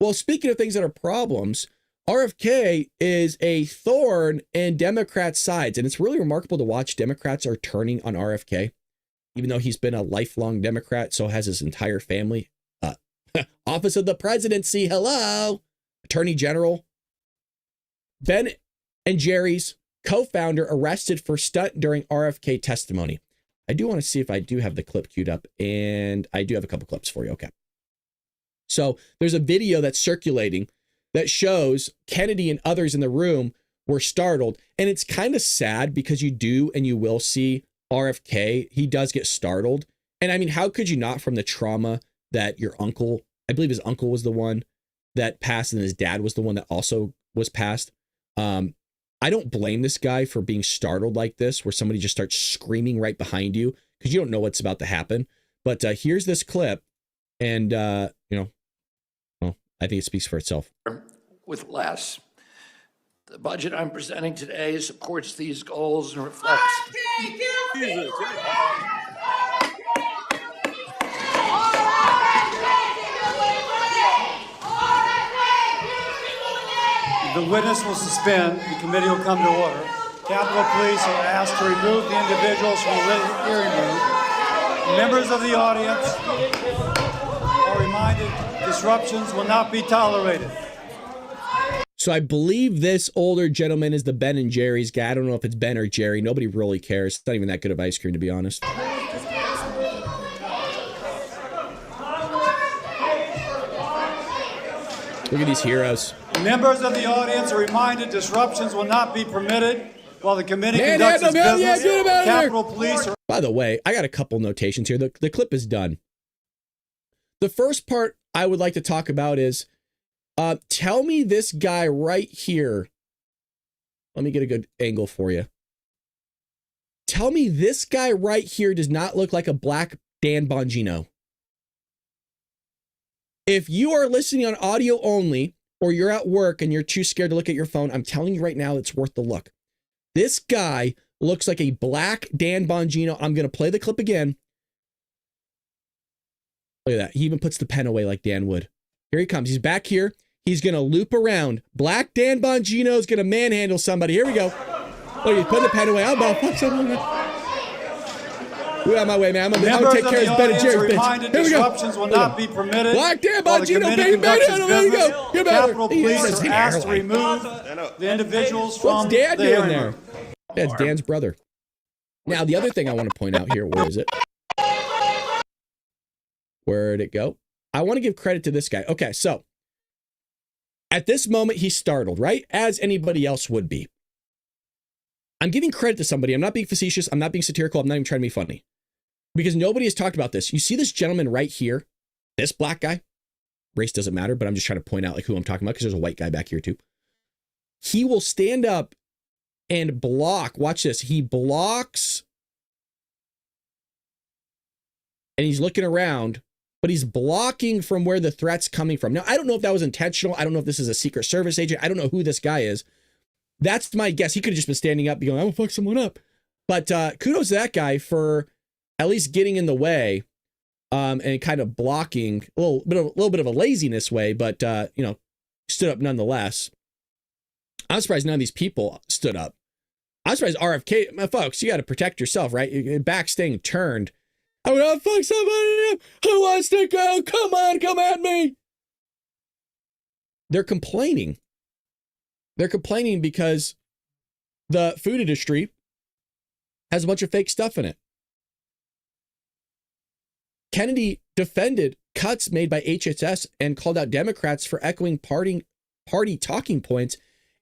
Well, speaking of things that are problems, RFK is a thorn in Democrats' sides. And it's really remarkable to watch Democrats are turning on RFK, even though he's been a lifelong Democrat. So has his entire family. Office of the Presidency. Hello. Attorney General. Ben and Jerry's co-founder arrested for stunt during RFK testimony. I do want to see if I do have the clip queued up, and I do have a couple clips for you. Okay. So there's a video that's circulating that shows Kennedy and others in the room were startled. And it's kind of sad because you do and you will see RFK. He does get startled. And I mean, how could you not, from the trauma that your uncle, I believe his uncle was the one that passed and his dad was the one that also was passed. I don't blame this guy for being startled like this, where somebody just starts screaming right behind you because you don't know what's about to happen. But here's this clip. And, well, I think it speaks for itself. With less. The budget I'm presenting today supports these goals and reflects. The witness will suspend. The committee will come to order. Capitol Police are asked to remove the individuals from the hearing room. Members of the audience are reminded disruptions will not be tolerated. So I believe this older gentleman is the Ben and Jerry's guy. I don't know if it's Ben or Jerry. Nobody really cares. It's not even that good of ice cream, to be honest. Look at these heroes. Members of the audience are reminded disruptions will not be permitted while the committee conducts its business. Capitol Police are... By the way, I got a couple notations here. The clip is done. The first part I would like to talk about is, tell me this guy right here. Let me get a good angle for you. Tell me this guy right here does not look like a black Dan Bongino. If you are listening on audio only, or you're at work and you're too scared to look at your phone, I'm telling you right now, it's worth the look. This guy looks like a black Dan Bongino. I'm going to play the clip again. Look at that. He even puts the pen away like Dan would. Here he comes. He's back here. He's going to loop around. Black Dan Bongino is going to manhandle somebody. Here we go. Oh, he's putting the pen away. I'm about to fuck something. Get out of my way, man. I'm going to take care of Ben and Jerry's bitch. Here we go. Disruptions will not be permitted. Black Dan Bongino, baby, there you go. Get Capitol Police are asked to remove the individuals from the What's Dan doing there? room. That's Dan's brother. Now, the other thing I want to point out here, where is it? Where'd it go? I want to give credit to this guy. Okay, so at this moment, he's startled, right? As anybody else would be. I'm giving credit to somebody. I'm not being facetious. I'm not being satirical. I'm not even trying to be funny. Because nobody has talked about this. You see this gentleman right here? This black guy? Race doesn't matter, but I'm just trying to point out like who I'm talking about because there's a white guy back here too. He will stand up and block. Watch this. He blocks. And he's looking around, but he's blocking from where the threat's coming from. Now, I don't know if that was intentional. I don't know if this is a Secret Service agent. I don't know who this guy is. That's my guess. He could have just been standing up and going, I'm going to fuck someone up. But kudos to that guy for at least getting in the way and kind of blocking a little bit of a laziness way, but, stood up nonetheless. I'm surprised none of these people stood up. I'm surprised RFK, folks, you got to protect yourself, right? Your back staying turned. I'm going to fuck somebody up. Who wants to go? Come on, come at me. They're complaining. They're complaining because the food industry has a bunch of fake stuff in it. Kennedy defended cuts made by HHS and called out Democrats for echoing party talking points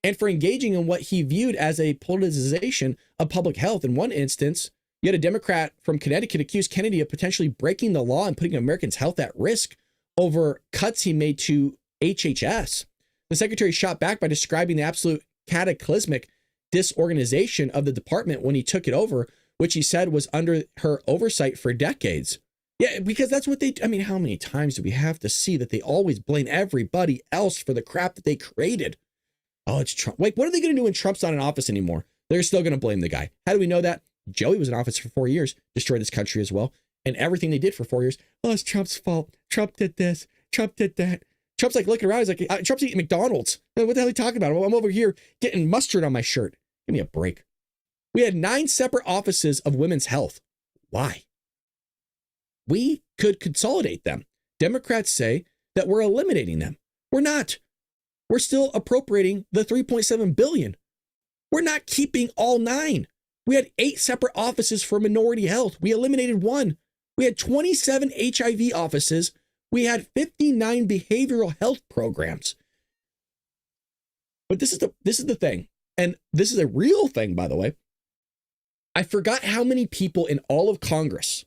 and for engaging in what he viewed as a politicization of public health. In one instance, yet a Democrat from Connecticut accused Kennedy of potentially breaking the law and putting Americans' health at risk over cuts he made to HHS. The secretary shot back by describing the absolute cataclysmic disorganization of the department when he took it over, which he said was under her oversight for decades. Yeah, because that's what they, I mean, how many times do we have to see that they always blame everybody else for the crap that they created? Oh, it's Trump. Wait, what are they going to do when Trump's not in office anymore? They're still going to blame the guy. How do we know that? Joey was in office for 4 years, destroyed this country as well. And everything they did for 4 years, oh, it's Trump's fault. Trump did this. Trump did that. Trump's like looking around. He's like, Trump's eating McDonald's. What the hell are you talking about? I'm over here getting mustard on my shirt. Give me a break. We had 9 separate offices of women's health. Why? We could consolidate them. Democrats say that we're eliminating them. We're not. We're still appropriating the $3.7 billion. We're not keeping all 9. We had 8 separate offices for minority health. We eliminated 1. We had 27 HIV offices. We had 59 behavioral health programs. But this is the thing. And this is a real thing, by the way. I forgot how many people in all of Congress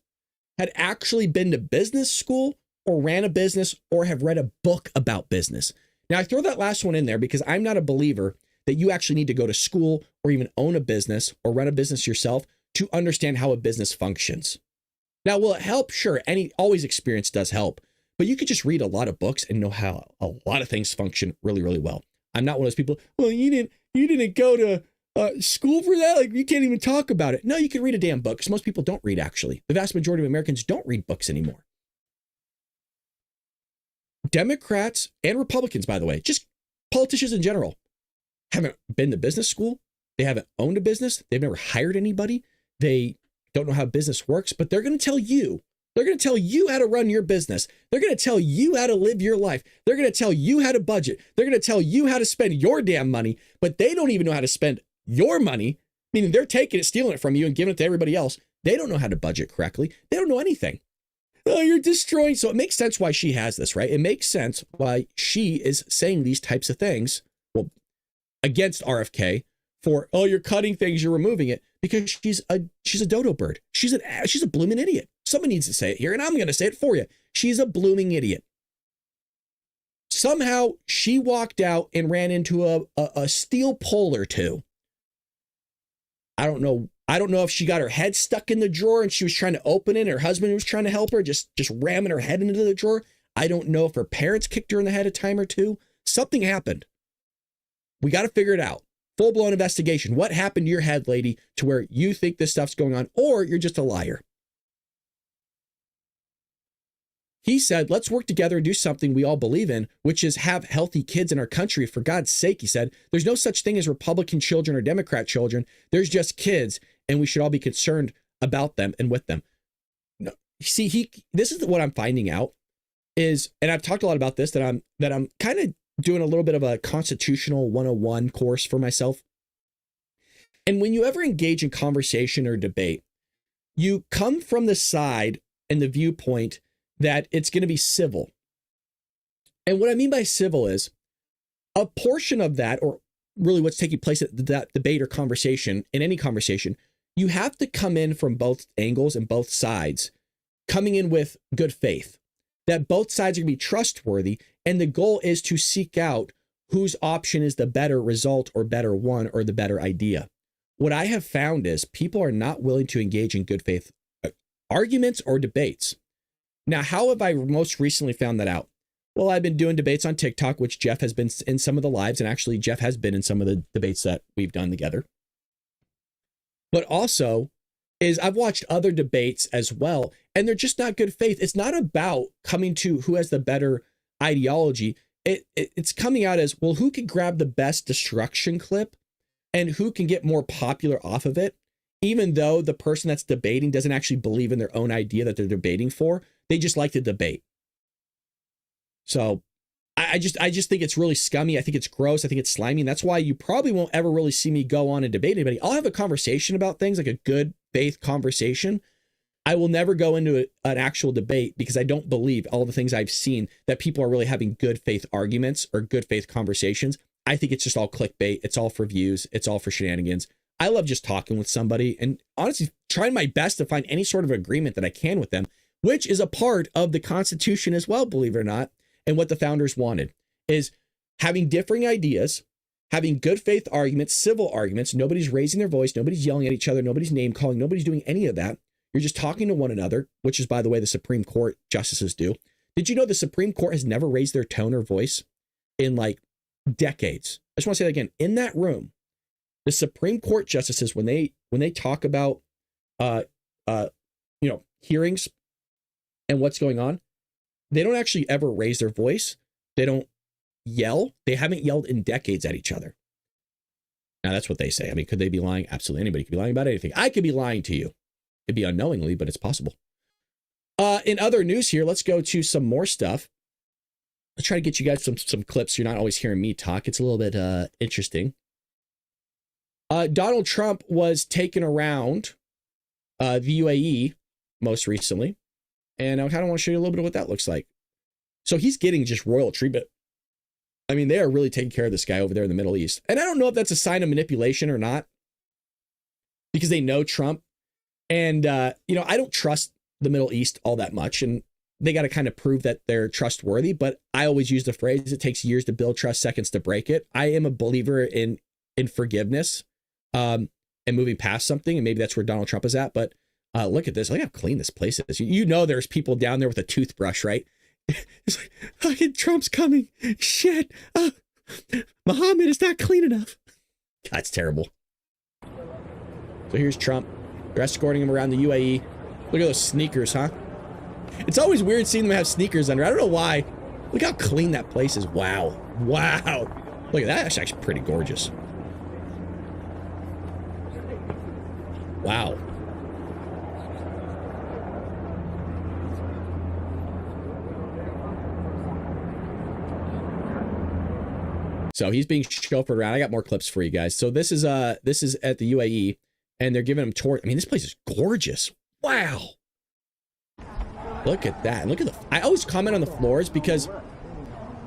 had actually been to business school or ran a business or have read a book about business. Now, I throw that last one in there because I'm not a believer that you actually need to go to school or even own a business or run a business yourself to understand how a business functions. Now, will it help? Sure. Always experience does help, but you could just read a lot of books and know how a lot of things function really, really well. I'm not one of those people, well, you didn't go to school for that? Like, you can't even talk about it. No, you can read a damn book because most people don't read, actually. The vast majority of Americans don't read books anymore. Democrats and Republicans, by the way, just politicians in general, haven't been to business school. They haven't owned a business. They've never hired anybody. They don't know how business works, but they're going to tell you. They're going to tell you how to run your business. They're going to tell you how to live your life. They're going to tell you how to budget. They're going to tell you how to spend your damn money, but they don't even know how to spend your money, meaning they're taking it, stealing it from you and giving it to everybody else. They don't know how to budget correctly. They don't know anything. Oh, you're destroying. So it makes sense why she has this, right? It makes sense why she is saying these types of things, well, against RFK for, oh, you're cutting things, you're removing it, because she's a dodo bird. She's a blooming idiot. Someone needs to say it here, and I'm going to say it for you. She's a blooming idiot. Somehow she walked out and ran into a steel pole or two. I don't know if she got her head stuck in the drawer and she was trying to open it and her husband was trying to help her, just ramming her head into the drawer. I don't know if her parents kicked her in the head a time or two. Something happened. We got to figure it out. Full-blown investigation. What happened to your head, lady, to where you think this stuff's going on, or you're just a liar? He said, let's work together and do something we all believe in, which is have healthy kids in our country. For God's sake, he said, there's no such thing as Republican children or Democrat children. There's just kids, and we should all be concerned about them and with them. No, see, this is what I'm finding out is, and I've talked a lot about this, that I'm kind of doing a little bit of a constitutional 101 course for myself. And when you ever engage in conversation or debate, you come from the side and the viewpoint that it's going to be civil. And what I mean by civil is a portion of that, or really what's taking place at that debate or conversation, in any conversation, you have to come in from both angles and both sides, coming in with good faith, that both sides are going to be trustworthy. And the goal is to seek out whose option is the better result or better one or the better idea. What I have found is people are not willing to engage in good faith arguments or debates. Now, how have I most recently found that out? Well, I've been doing debates on TikTok, which Jeff has been in some of the lives, and actually Jeff has been in some of the debates that we've done together. But also is I've watched other debates as well, and they're just not good faith. It's not about coming to who has the better ideology. It's coming out as, well, who can grab the best destruction clip and who can get more popular off of it, even though the person that's debating doesn't actually believe in their own idea that they're debating for. They just like to debate. So I just think it's really scummy. I think it's gross. I think it's slimy. And that's why you probably won't ever really see me go on and debate anybody. I'll have a conversation about things, like a good faith conversation. I will never go into an actual debate because I don't believe all the things I've seen that people are really having good faith arguments or good faith conversations. I think it's just all clickbait. It's all for views. It's all for shenanigans. I love just talking with somebody and honestly trying my best to find any sort of agreement that I can with them, which is a part of the Constitution as well, believe it or not. And what the founders wanted is having differing ideas, having good faith arguments, civil arguments. Nobody's raising their voice. Nobody's yelling at each other. Nobody's name calling. Nobody's doing any of that. You're just talking to one another, which is, by the way, the Supreme Court justices do. Did you know the Supreme Court has never raised their tone or voice in like decades? I just want to say that again. In that room, the Supreme Court justices, when they talk about, hearings and what's going on, they don't actually ever raise their voice. They don't yell. They haven't yelled in decades at each other. Now, that's what they say. I mean, could they be lying? Absolutely. Anybody could be lying about anything. I could be lying to you. It'd be unknowingly, but it's possible. In other news here, let's go to some more stuff. Let's try to get you guys some clips. You're not always hearing me talk. It's a little bit interesting. Donald Trump was taken around the UAE most recently. And I kind of want to show you a little bit of what that looks like. So he's getting just royal treatment. I mean, they are really taking care of this guy over there in the Middle East. And I don't know if that's a sign of manipulation or not, because they know Trump. And, I don't trust the Middle East all that much. And they got to kind of prove that they're trustworthy. But I always use the phrase, it takes years to build trust, seconds to break it. I am a believer in forgiveness and moving past something. And maybe that's where Donald Trump is at. But look at this. Look how clean this place is. You know, there's people down there with a toothbrush, right? It's like, fucking Trump's coming. Shit. Muhammad is not clean enough. That's terrible. So here's Trump. They're escorting him around the UAE. Look at those sneakers, huh? It's always weird seeing them have sneakers under. I don't know why. Look how clean that place is. Wow. Wow. Look at that. That's actually pretty gorgeous. Wow. So he's being chauffeured around. I got more clips for you guys. So this is at the UAE, and they're giving him tour. I mean, this place is gorgeous. Wow. Look at that. Look at I always comment on the floors because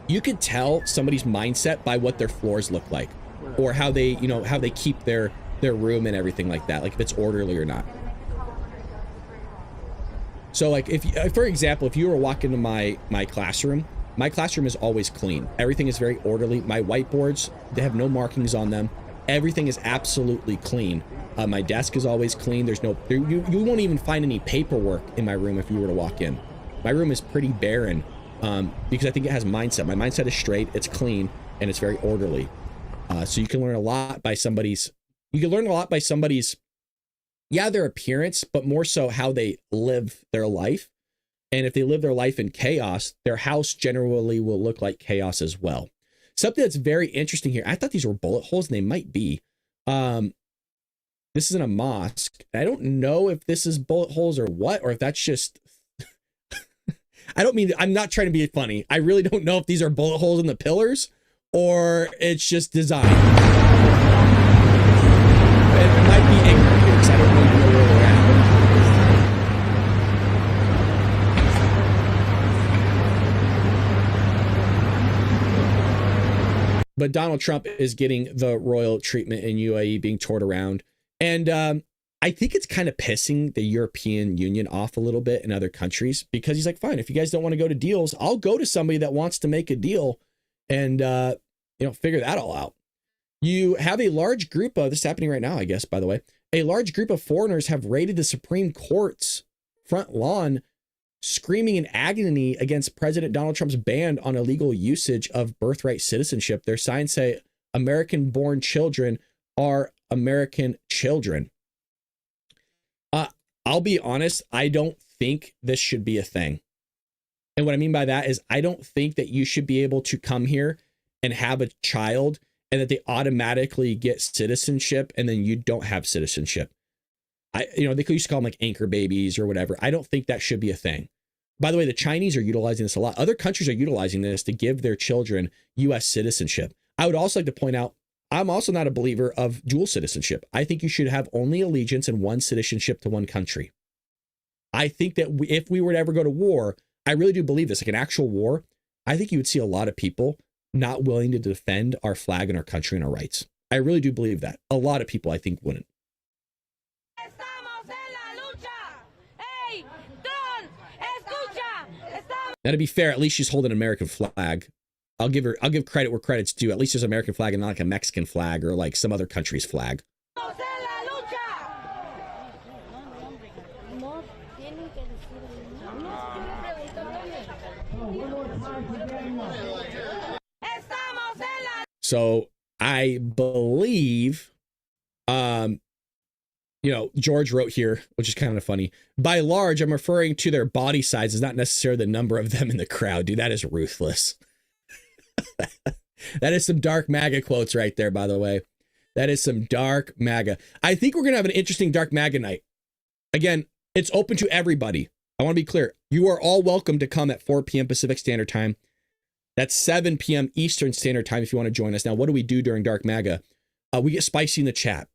you could tell somebody's mindset by what their floors look like, or how they, how they keep their room and everything like that, like if it's orderly or not. So like for example, if you were walking to my classroom is always clean. Everything is very orderly. My whiteboards, they have no markings on them. Everything is absolutely clean. My desk is always clean. There's you won't even find any paperwork in my room if you were to walk in. My room is pretty barren because I think it has mindset. My mindset is straight, it's clean, and it's very orderly. So you can learn a lot by somebody's, their appearance, but more so how they live their life. And if they live their life in chaos, their house generally will look like chaos as well. Something that's very interesting here. I thought these were bullet holes, and they might be. This isn't a mosque. I don't know if this is bullet holes or what, or if that's just... I'm not trying to be funny. I really don't know if these are bullet holes in the pillars or it's just design. It might be ignorant here because I don't really know where we're at. But Donald Trump is getting the royal treatment in UAE, being toured around. And I think it's kind of pissing the European Union off a little bit in other countries, because he's like, fine, if you guys don't want to go to deals, I'll go to somebody that wants to make a deal and, figure that all out. You have a large group of, this is happening right now, I guess, by the way, a large group of foreigners have raided the Supreme Court's front lawn, screaming in agony against President Donald Trump's ban on illegal usage of birthright citizenship. Their signs say American-born children are American children. I'll be honest, I don't think this should be a thing. And what I mean by that is I don't think that you should be able to come here and have a child and that they automatically get citizenship and then you don't have citizenship. They used to call them like anchor babies or whatever. I don't think that should be a thing. By the way, the Chinese are utilizing this a lot. Other countries are utilizing this to give their children U.S. citizenship. I would also like to point out, I'm also not a believer of dual citizenship. I think you should have only allegiance and one citizenship to one country. I think that if we were to ever go to war, I really do believe this, like an actual war, I think you would see a lot of people not willing to defend our flag and our country and our rights. I really do believe that. A lot of people, I think, wouldn't. Now, to be fair, at least she's holding an American flag. I'll give credit where credit's due. At least there's an American flag and not like a Mexican flag or like some other country's flag. So I believe, George wrote here, which is kind of funny. By large, I'm referring to their body sizes, not necessarily the number of them in the crowd. Dude, that is ruthless. That is some dark MAGA quotes right there, by the way. That is some dark MAGA. I think we're going to have an interesting dark MAGA night. Again, it's open to everybody. I want to be clear. You are all welcome to come at 4 p.m. Pacific Standard Time. That's 7 p.m. Eastern Standard Time if you want to join us. Now, what do we do during Dark MAGA? We get spicy in the chat.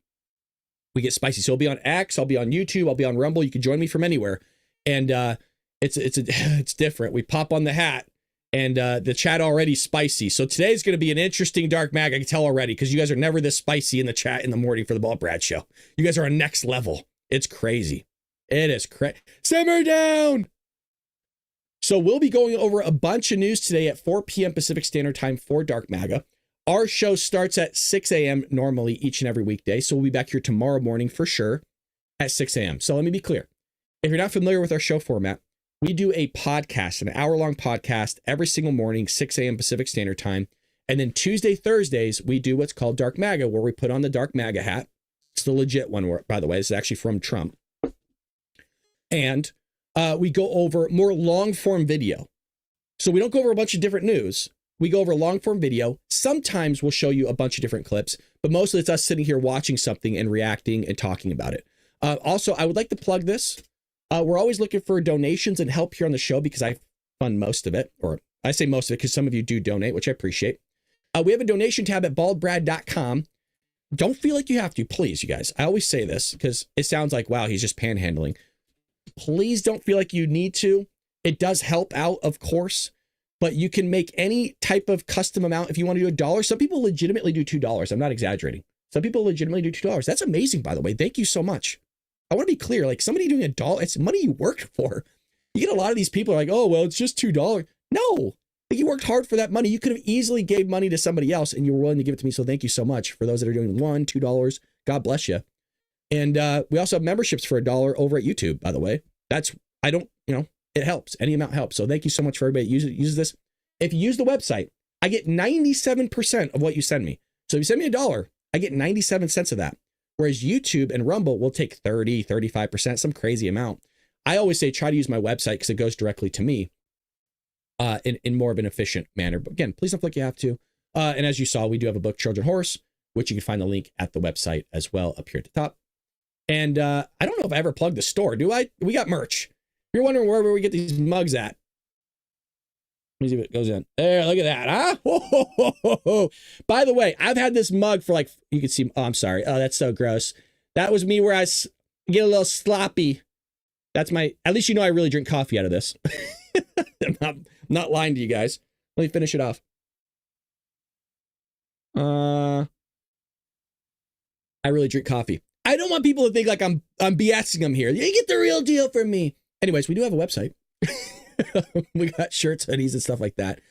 We get spicy. So I'll be on X, I'll be on YouTube, I'll be on Rumble. You can join me from anywhere. And it's different. We pop on the hat and the chat already spicy. So today's going to be an interesting Dark MAGA. I can tell already because you guys are never this spicy in the chat in the morning for the Bald Brad Show. You guys are on next level. It's crazy. It is crazy. Simmer down. So we'll be going over a bunch of news today at 4 p.m. Pacific Standard Time for Dark MAGA. Our show starts at 6 a.m. normally each and every weekday. So we'll be back here tomorrow morning for sure at 6 a.m. So let me be clear. If you're not familiar with our show format, we do a podcast, an hour-long podcast every single morning, 6 a.m. Pacific Standard Time. And then Tuesday, Thursdays, we do what's called Dark MAGA, where we put on the Dark MAGA hat. It's the legit one, by the way. This is actually from Trump. And we go over more long-form video. So we don't go over a bunch of different news. We go over long-form video. Sometimes we'll show you a bunch of different clips, but mostly it's us sitting here watching something and reacting and talking about it. Also, I would like to plug this. We're always looking for donations and help here on the show because I fund most of it, or I say most of it because some of you do donate, which I appreciate. We have a donation tab at baldbrad.com. Don't feel like you have to, please, you guys. I always say this because it sounds like, wow, he's just panhandling. Please don't feel like you need to. It does help out, of course, but you can make any type of custom amount. If you want to do $1, some people legitimately do $2. I'm not exaggerating. Some people legitimately do $2. That's amazing, by the way. Thank you so much. I want to be clear, like somebody doing $1, it's money you worked for. You get a lot of these people are like, oh, well, it's just $2. No, you worked hard for that money. You could have easily gave money to somebody else and you were willing to give it to me. So thank you so much for those that are doing $1, $2. God bless you. And we also have memberships for $1 over at YouTube, by the way. It helps. Any amount helps. So thank you so much for everybody that uses this. If you use the website, I get 97% of what you send me. So if you send me $1, I get 97 cents of that. Whereas YouTube and Rumble will take 30, 35%, some crazy amount. I always say try to use my website because it goes directly to me in more of an efficient manner. But again, please don't feel like you have to. And as you saw, we do have a book, Trojan Horse, which you can find the link at the website as well up here at the top. And I don't know if I ever plugged the store. Do I? We got merch. If you're wondering where we get these mugs at. Let me see if it goes in. There, look at that, huh? Ho, ho, ho, ho. By the way, I've had this mug for like, you can see, oh, I'm sorry. Oh, that's so gross. That was me where I get a little sloppy. That's my, at least you know I really drink coffee out of this. I'm not lying to you guys. Let me finish it off. I really drink coffee. I don't want people to think like I'm BSing them here. You get the real deal from me. Anyways, we do have a website. We got shirts, hoodies, and stuff like that.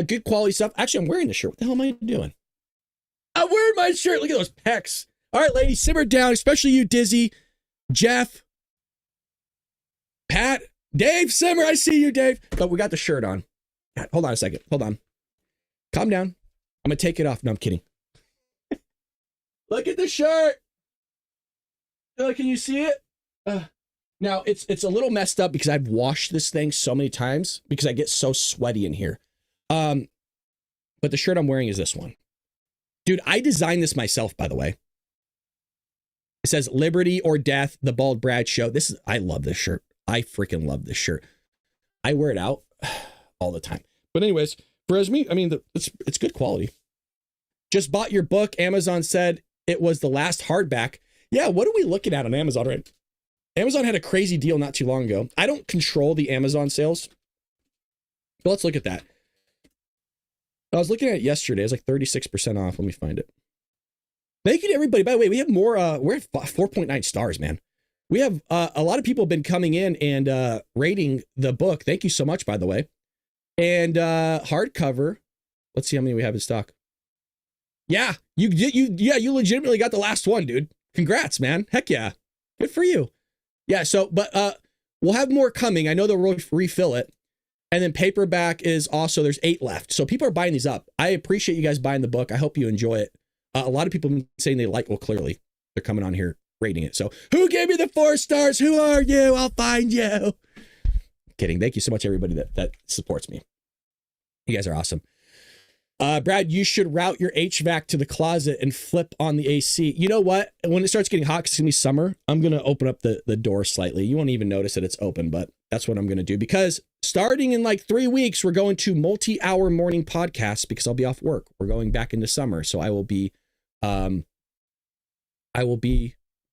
Good quality stuff. Actually, I'm wearing the shirt. What the hell am I doing? I'm wearing my shirt. Look at those pecs. All right, ladies, simmer down, especially you, Dizzy, Jeff, Pat, Dave, simmer. I see you, Dave. But we got the shirt on. God, hold on a second. Hold on. Calm down. I'm going to take it off. No, I'm kidding. Look at the shirt. Can you see it? Now, it's a little messed up because I've washed this thing so many times because I get so sweaty in here. But the shirt I'm wearing is this one. Dude, I designed this myself, by the way. It says Liberty or Death, the Bald Brad Show. I love this shirt. I freaking love this shirt. I wear it out all the time. But anyways, for me, I mean, it's good quality. Just bought your book. Amazon said it was the last hardback. Yeah, what are we looking at on Amazon right? Amazon had a crazy deal not too long ago. I don't control the Amazon sales, but let's look at that. I was looking at it yesterday. It was like 36% off. Let me find it. Thank you to everybody. By the way, we have more. We're at 4.9 stars, man. We have a lot of people have been coming in and rating the book. Thank you so much, by the way. And hardcover. Let's see how many we have in stock. Yeah, you legitimately got the last one, dude. Congrats, man. Heck yeah. Good for you. Yeah, so, but we'll have more coming. I know they'll refill it. And then paperback is also, there's 8 left. So people are buying these up. I appreciate you guys buying the book. I hope you enjoy it. A lot of people have been saying they like, well, clearly they're coming on here rating it. So who gave me the 4 stars? Who are you? I'll find you. Kidding. Thank you so much, everybody that supports me. You guys are awesome. Brad, you should route your HVAC to the closet and flip on the AC. You know what? When it starts getting hot, because it's going to be summer, I'm going to open up the door slightly. You won't even notice that it's open, but that's what I'm going to do. Because starting in like 3 weeks, we're going to multi-hour morning podcasts because I'll be off work. We're going back into summer. So I will be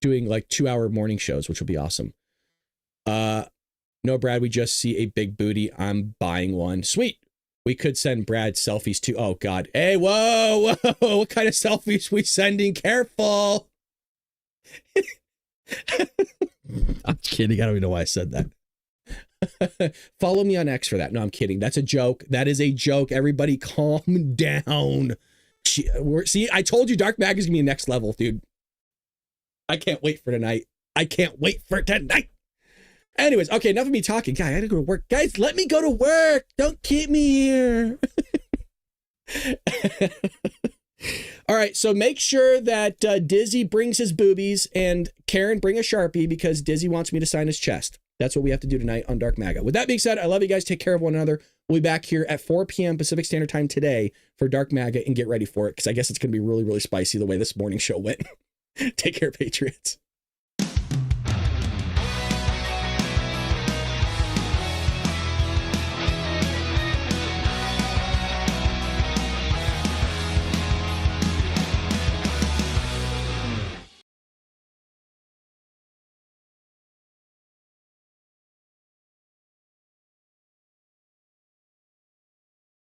doing like 2-hour morning shows, which will be awesome. No, Brad, we just see a big booty. I'm buying one. Sweet. We could send Brad selfies too. Oh, God. Hey, whoa. What kind of selfies we sending? Careful. I'm kidding. I don't even know why I said that. Follow me on X for that. No, I'm kidding. That's a joke. That is a joke. Everybody calm down. See, I told you Dark Mag is going to be next level, dude. I can't wait for tonight. I can't wait for tonight. Anyways, okay, enough of me talking. Guy, I gotta go to work. Guys, let me go to work. Don't keep me here. All right, so make sure that Dizzy brings his boobies and Karen bring a Sharpie because Dizzy wants me to sign his chest. That's what we have to do tonight on Dark Maga. With that being said, I love you guys. Take care of one another. We'll be back here at 4 p.m. Pacific Standard Time today for Dark Maga and get ready for it because I guess it's going to be really, really spicy the way this morning show went. Take care, Patriots.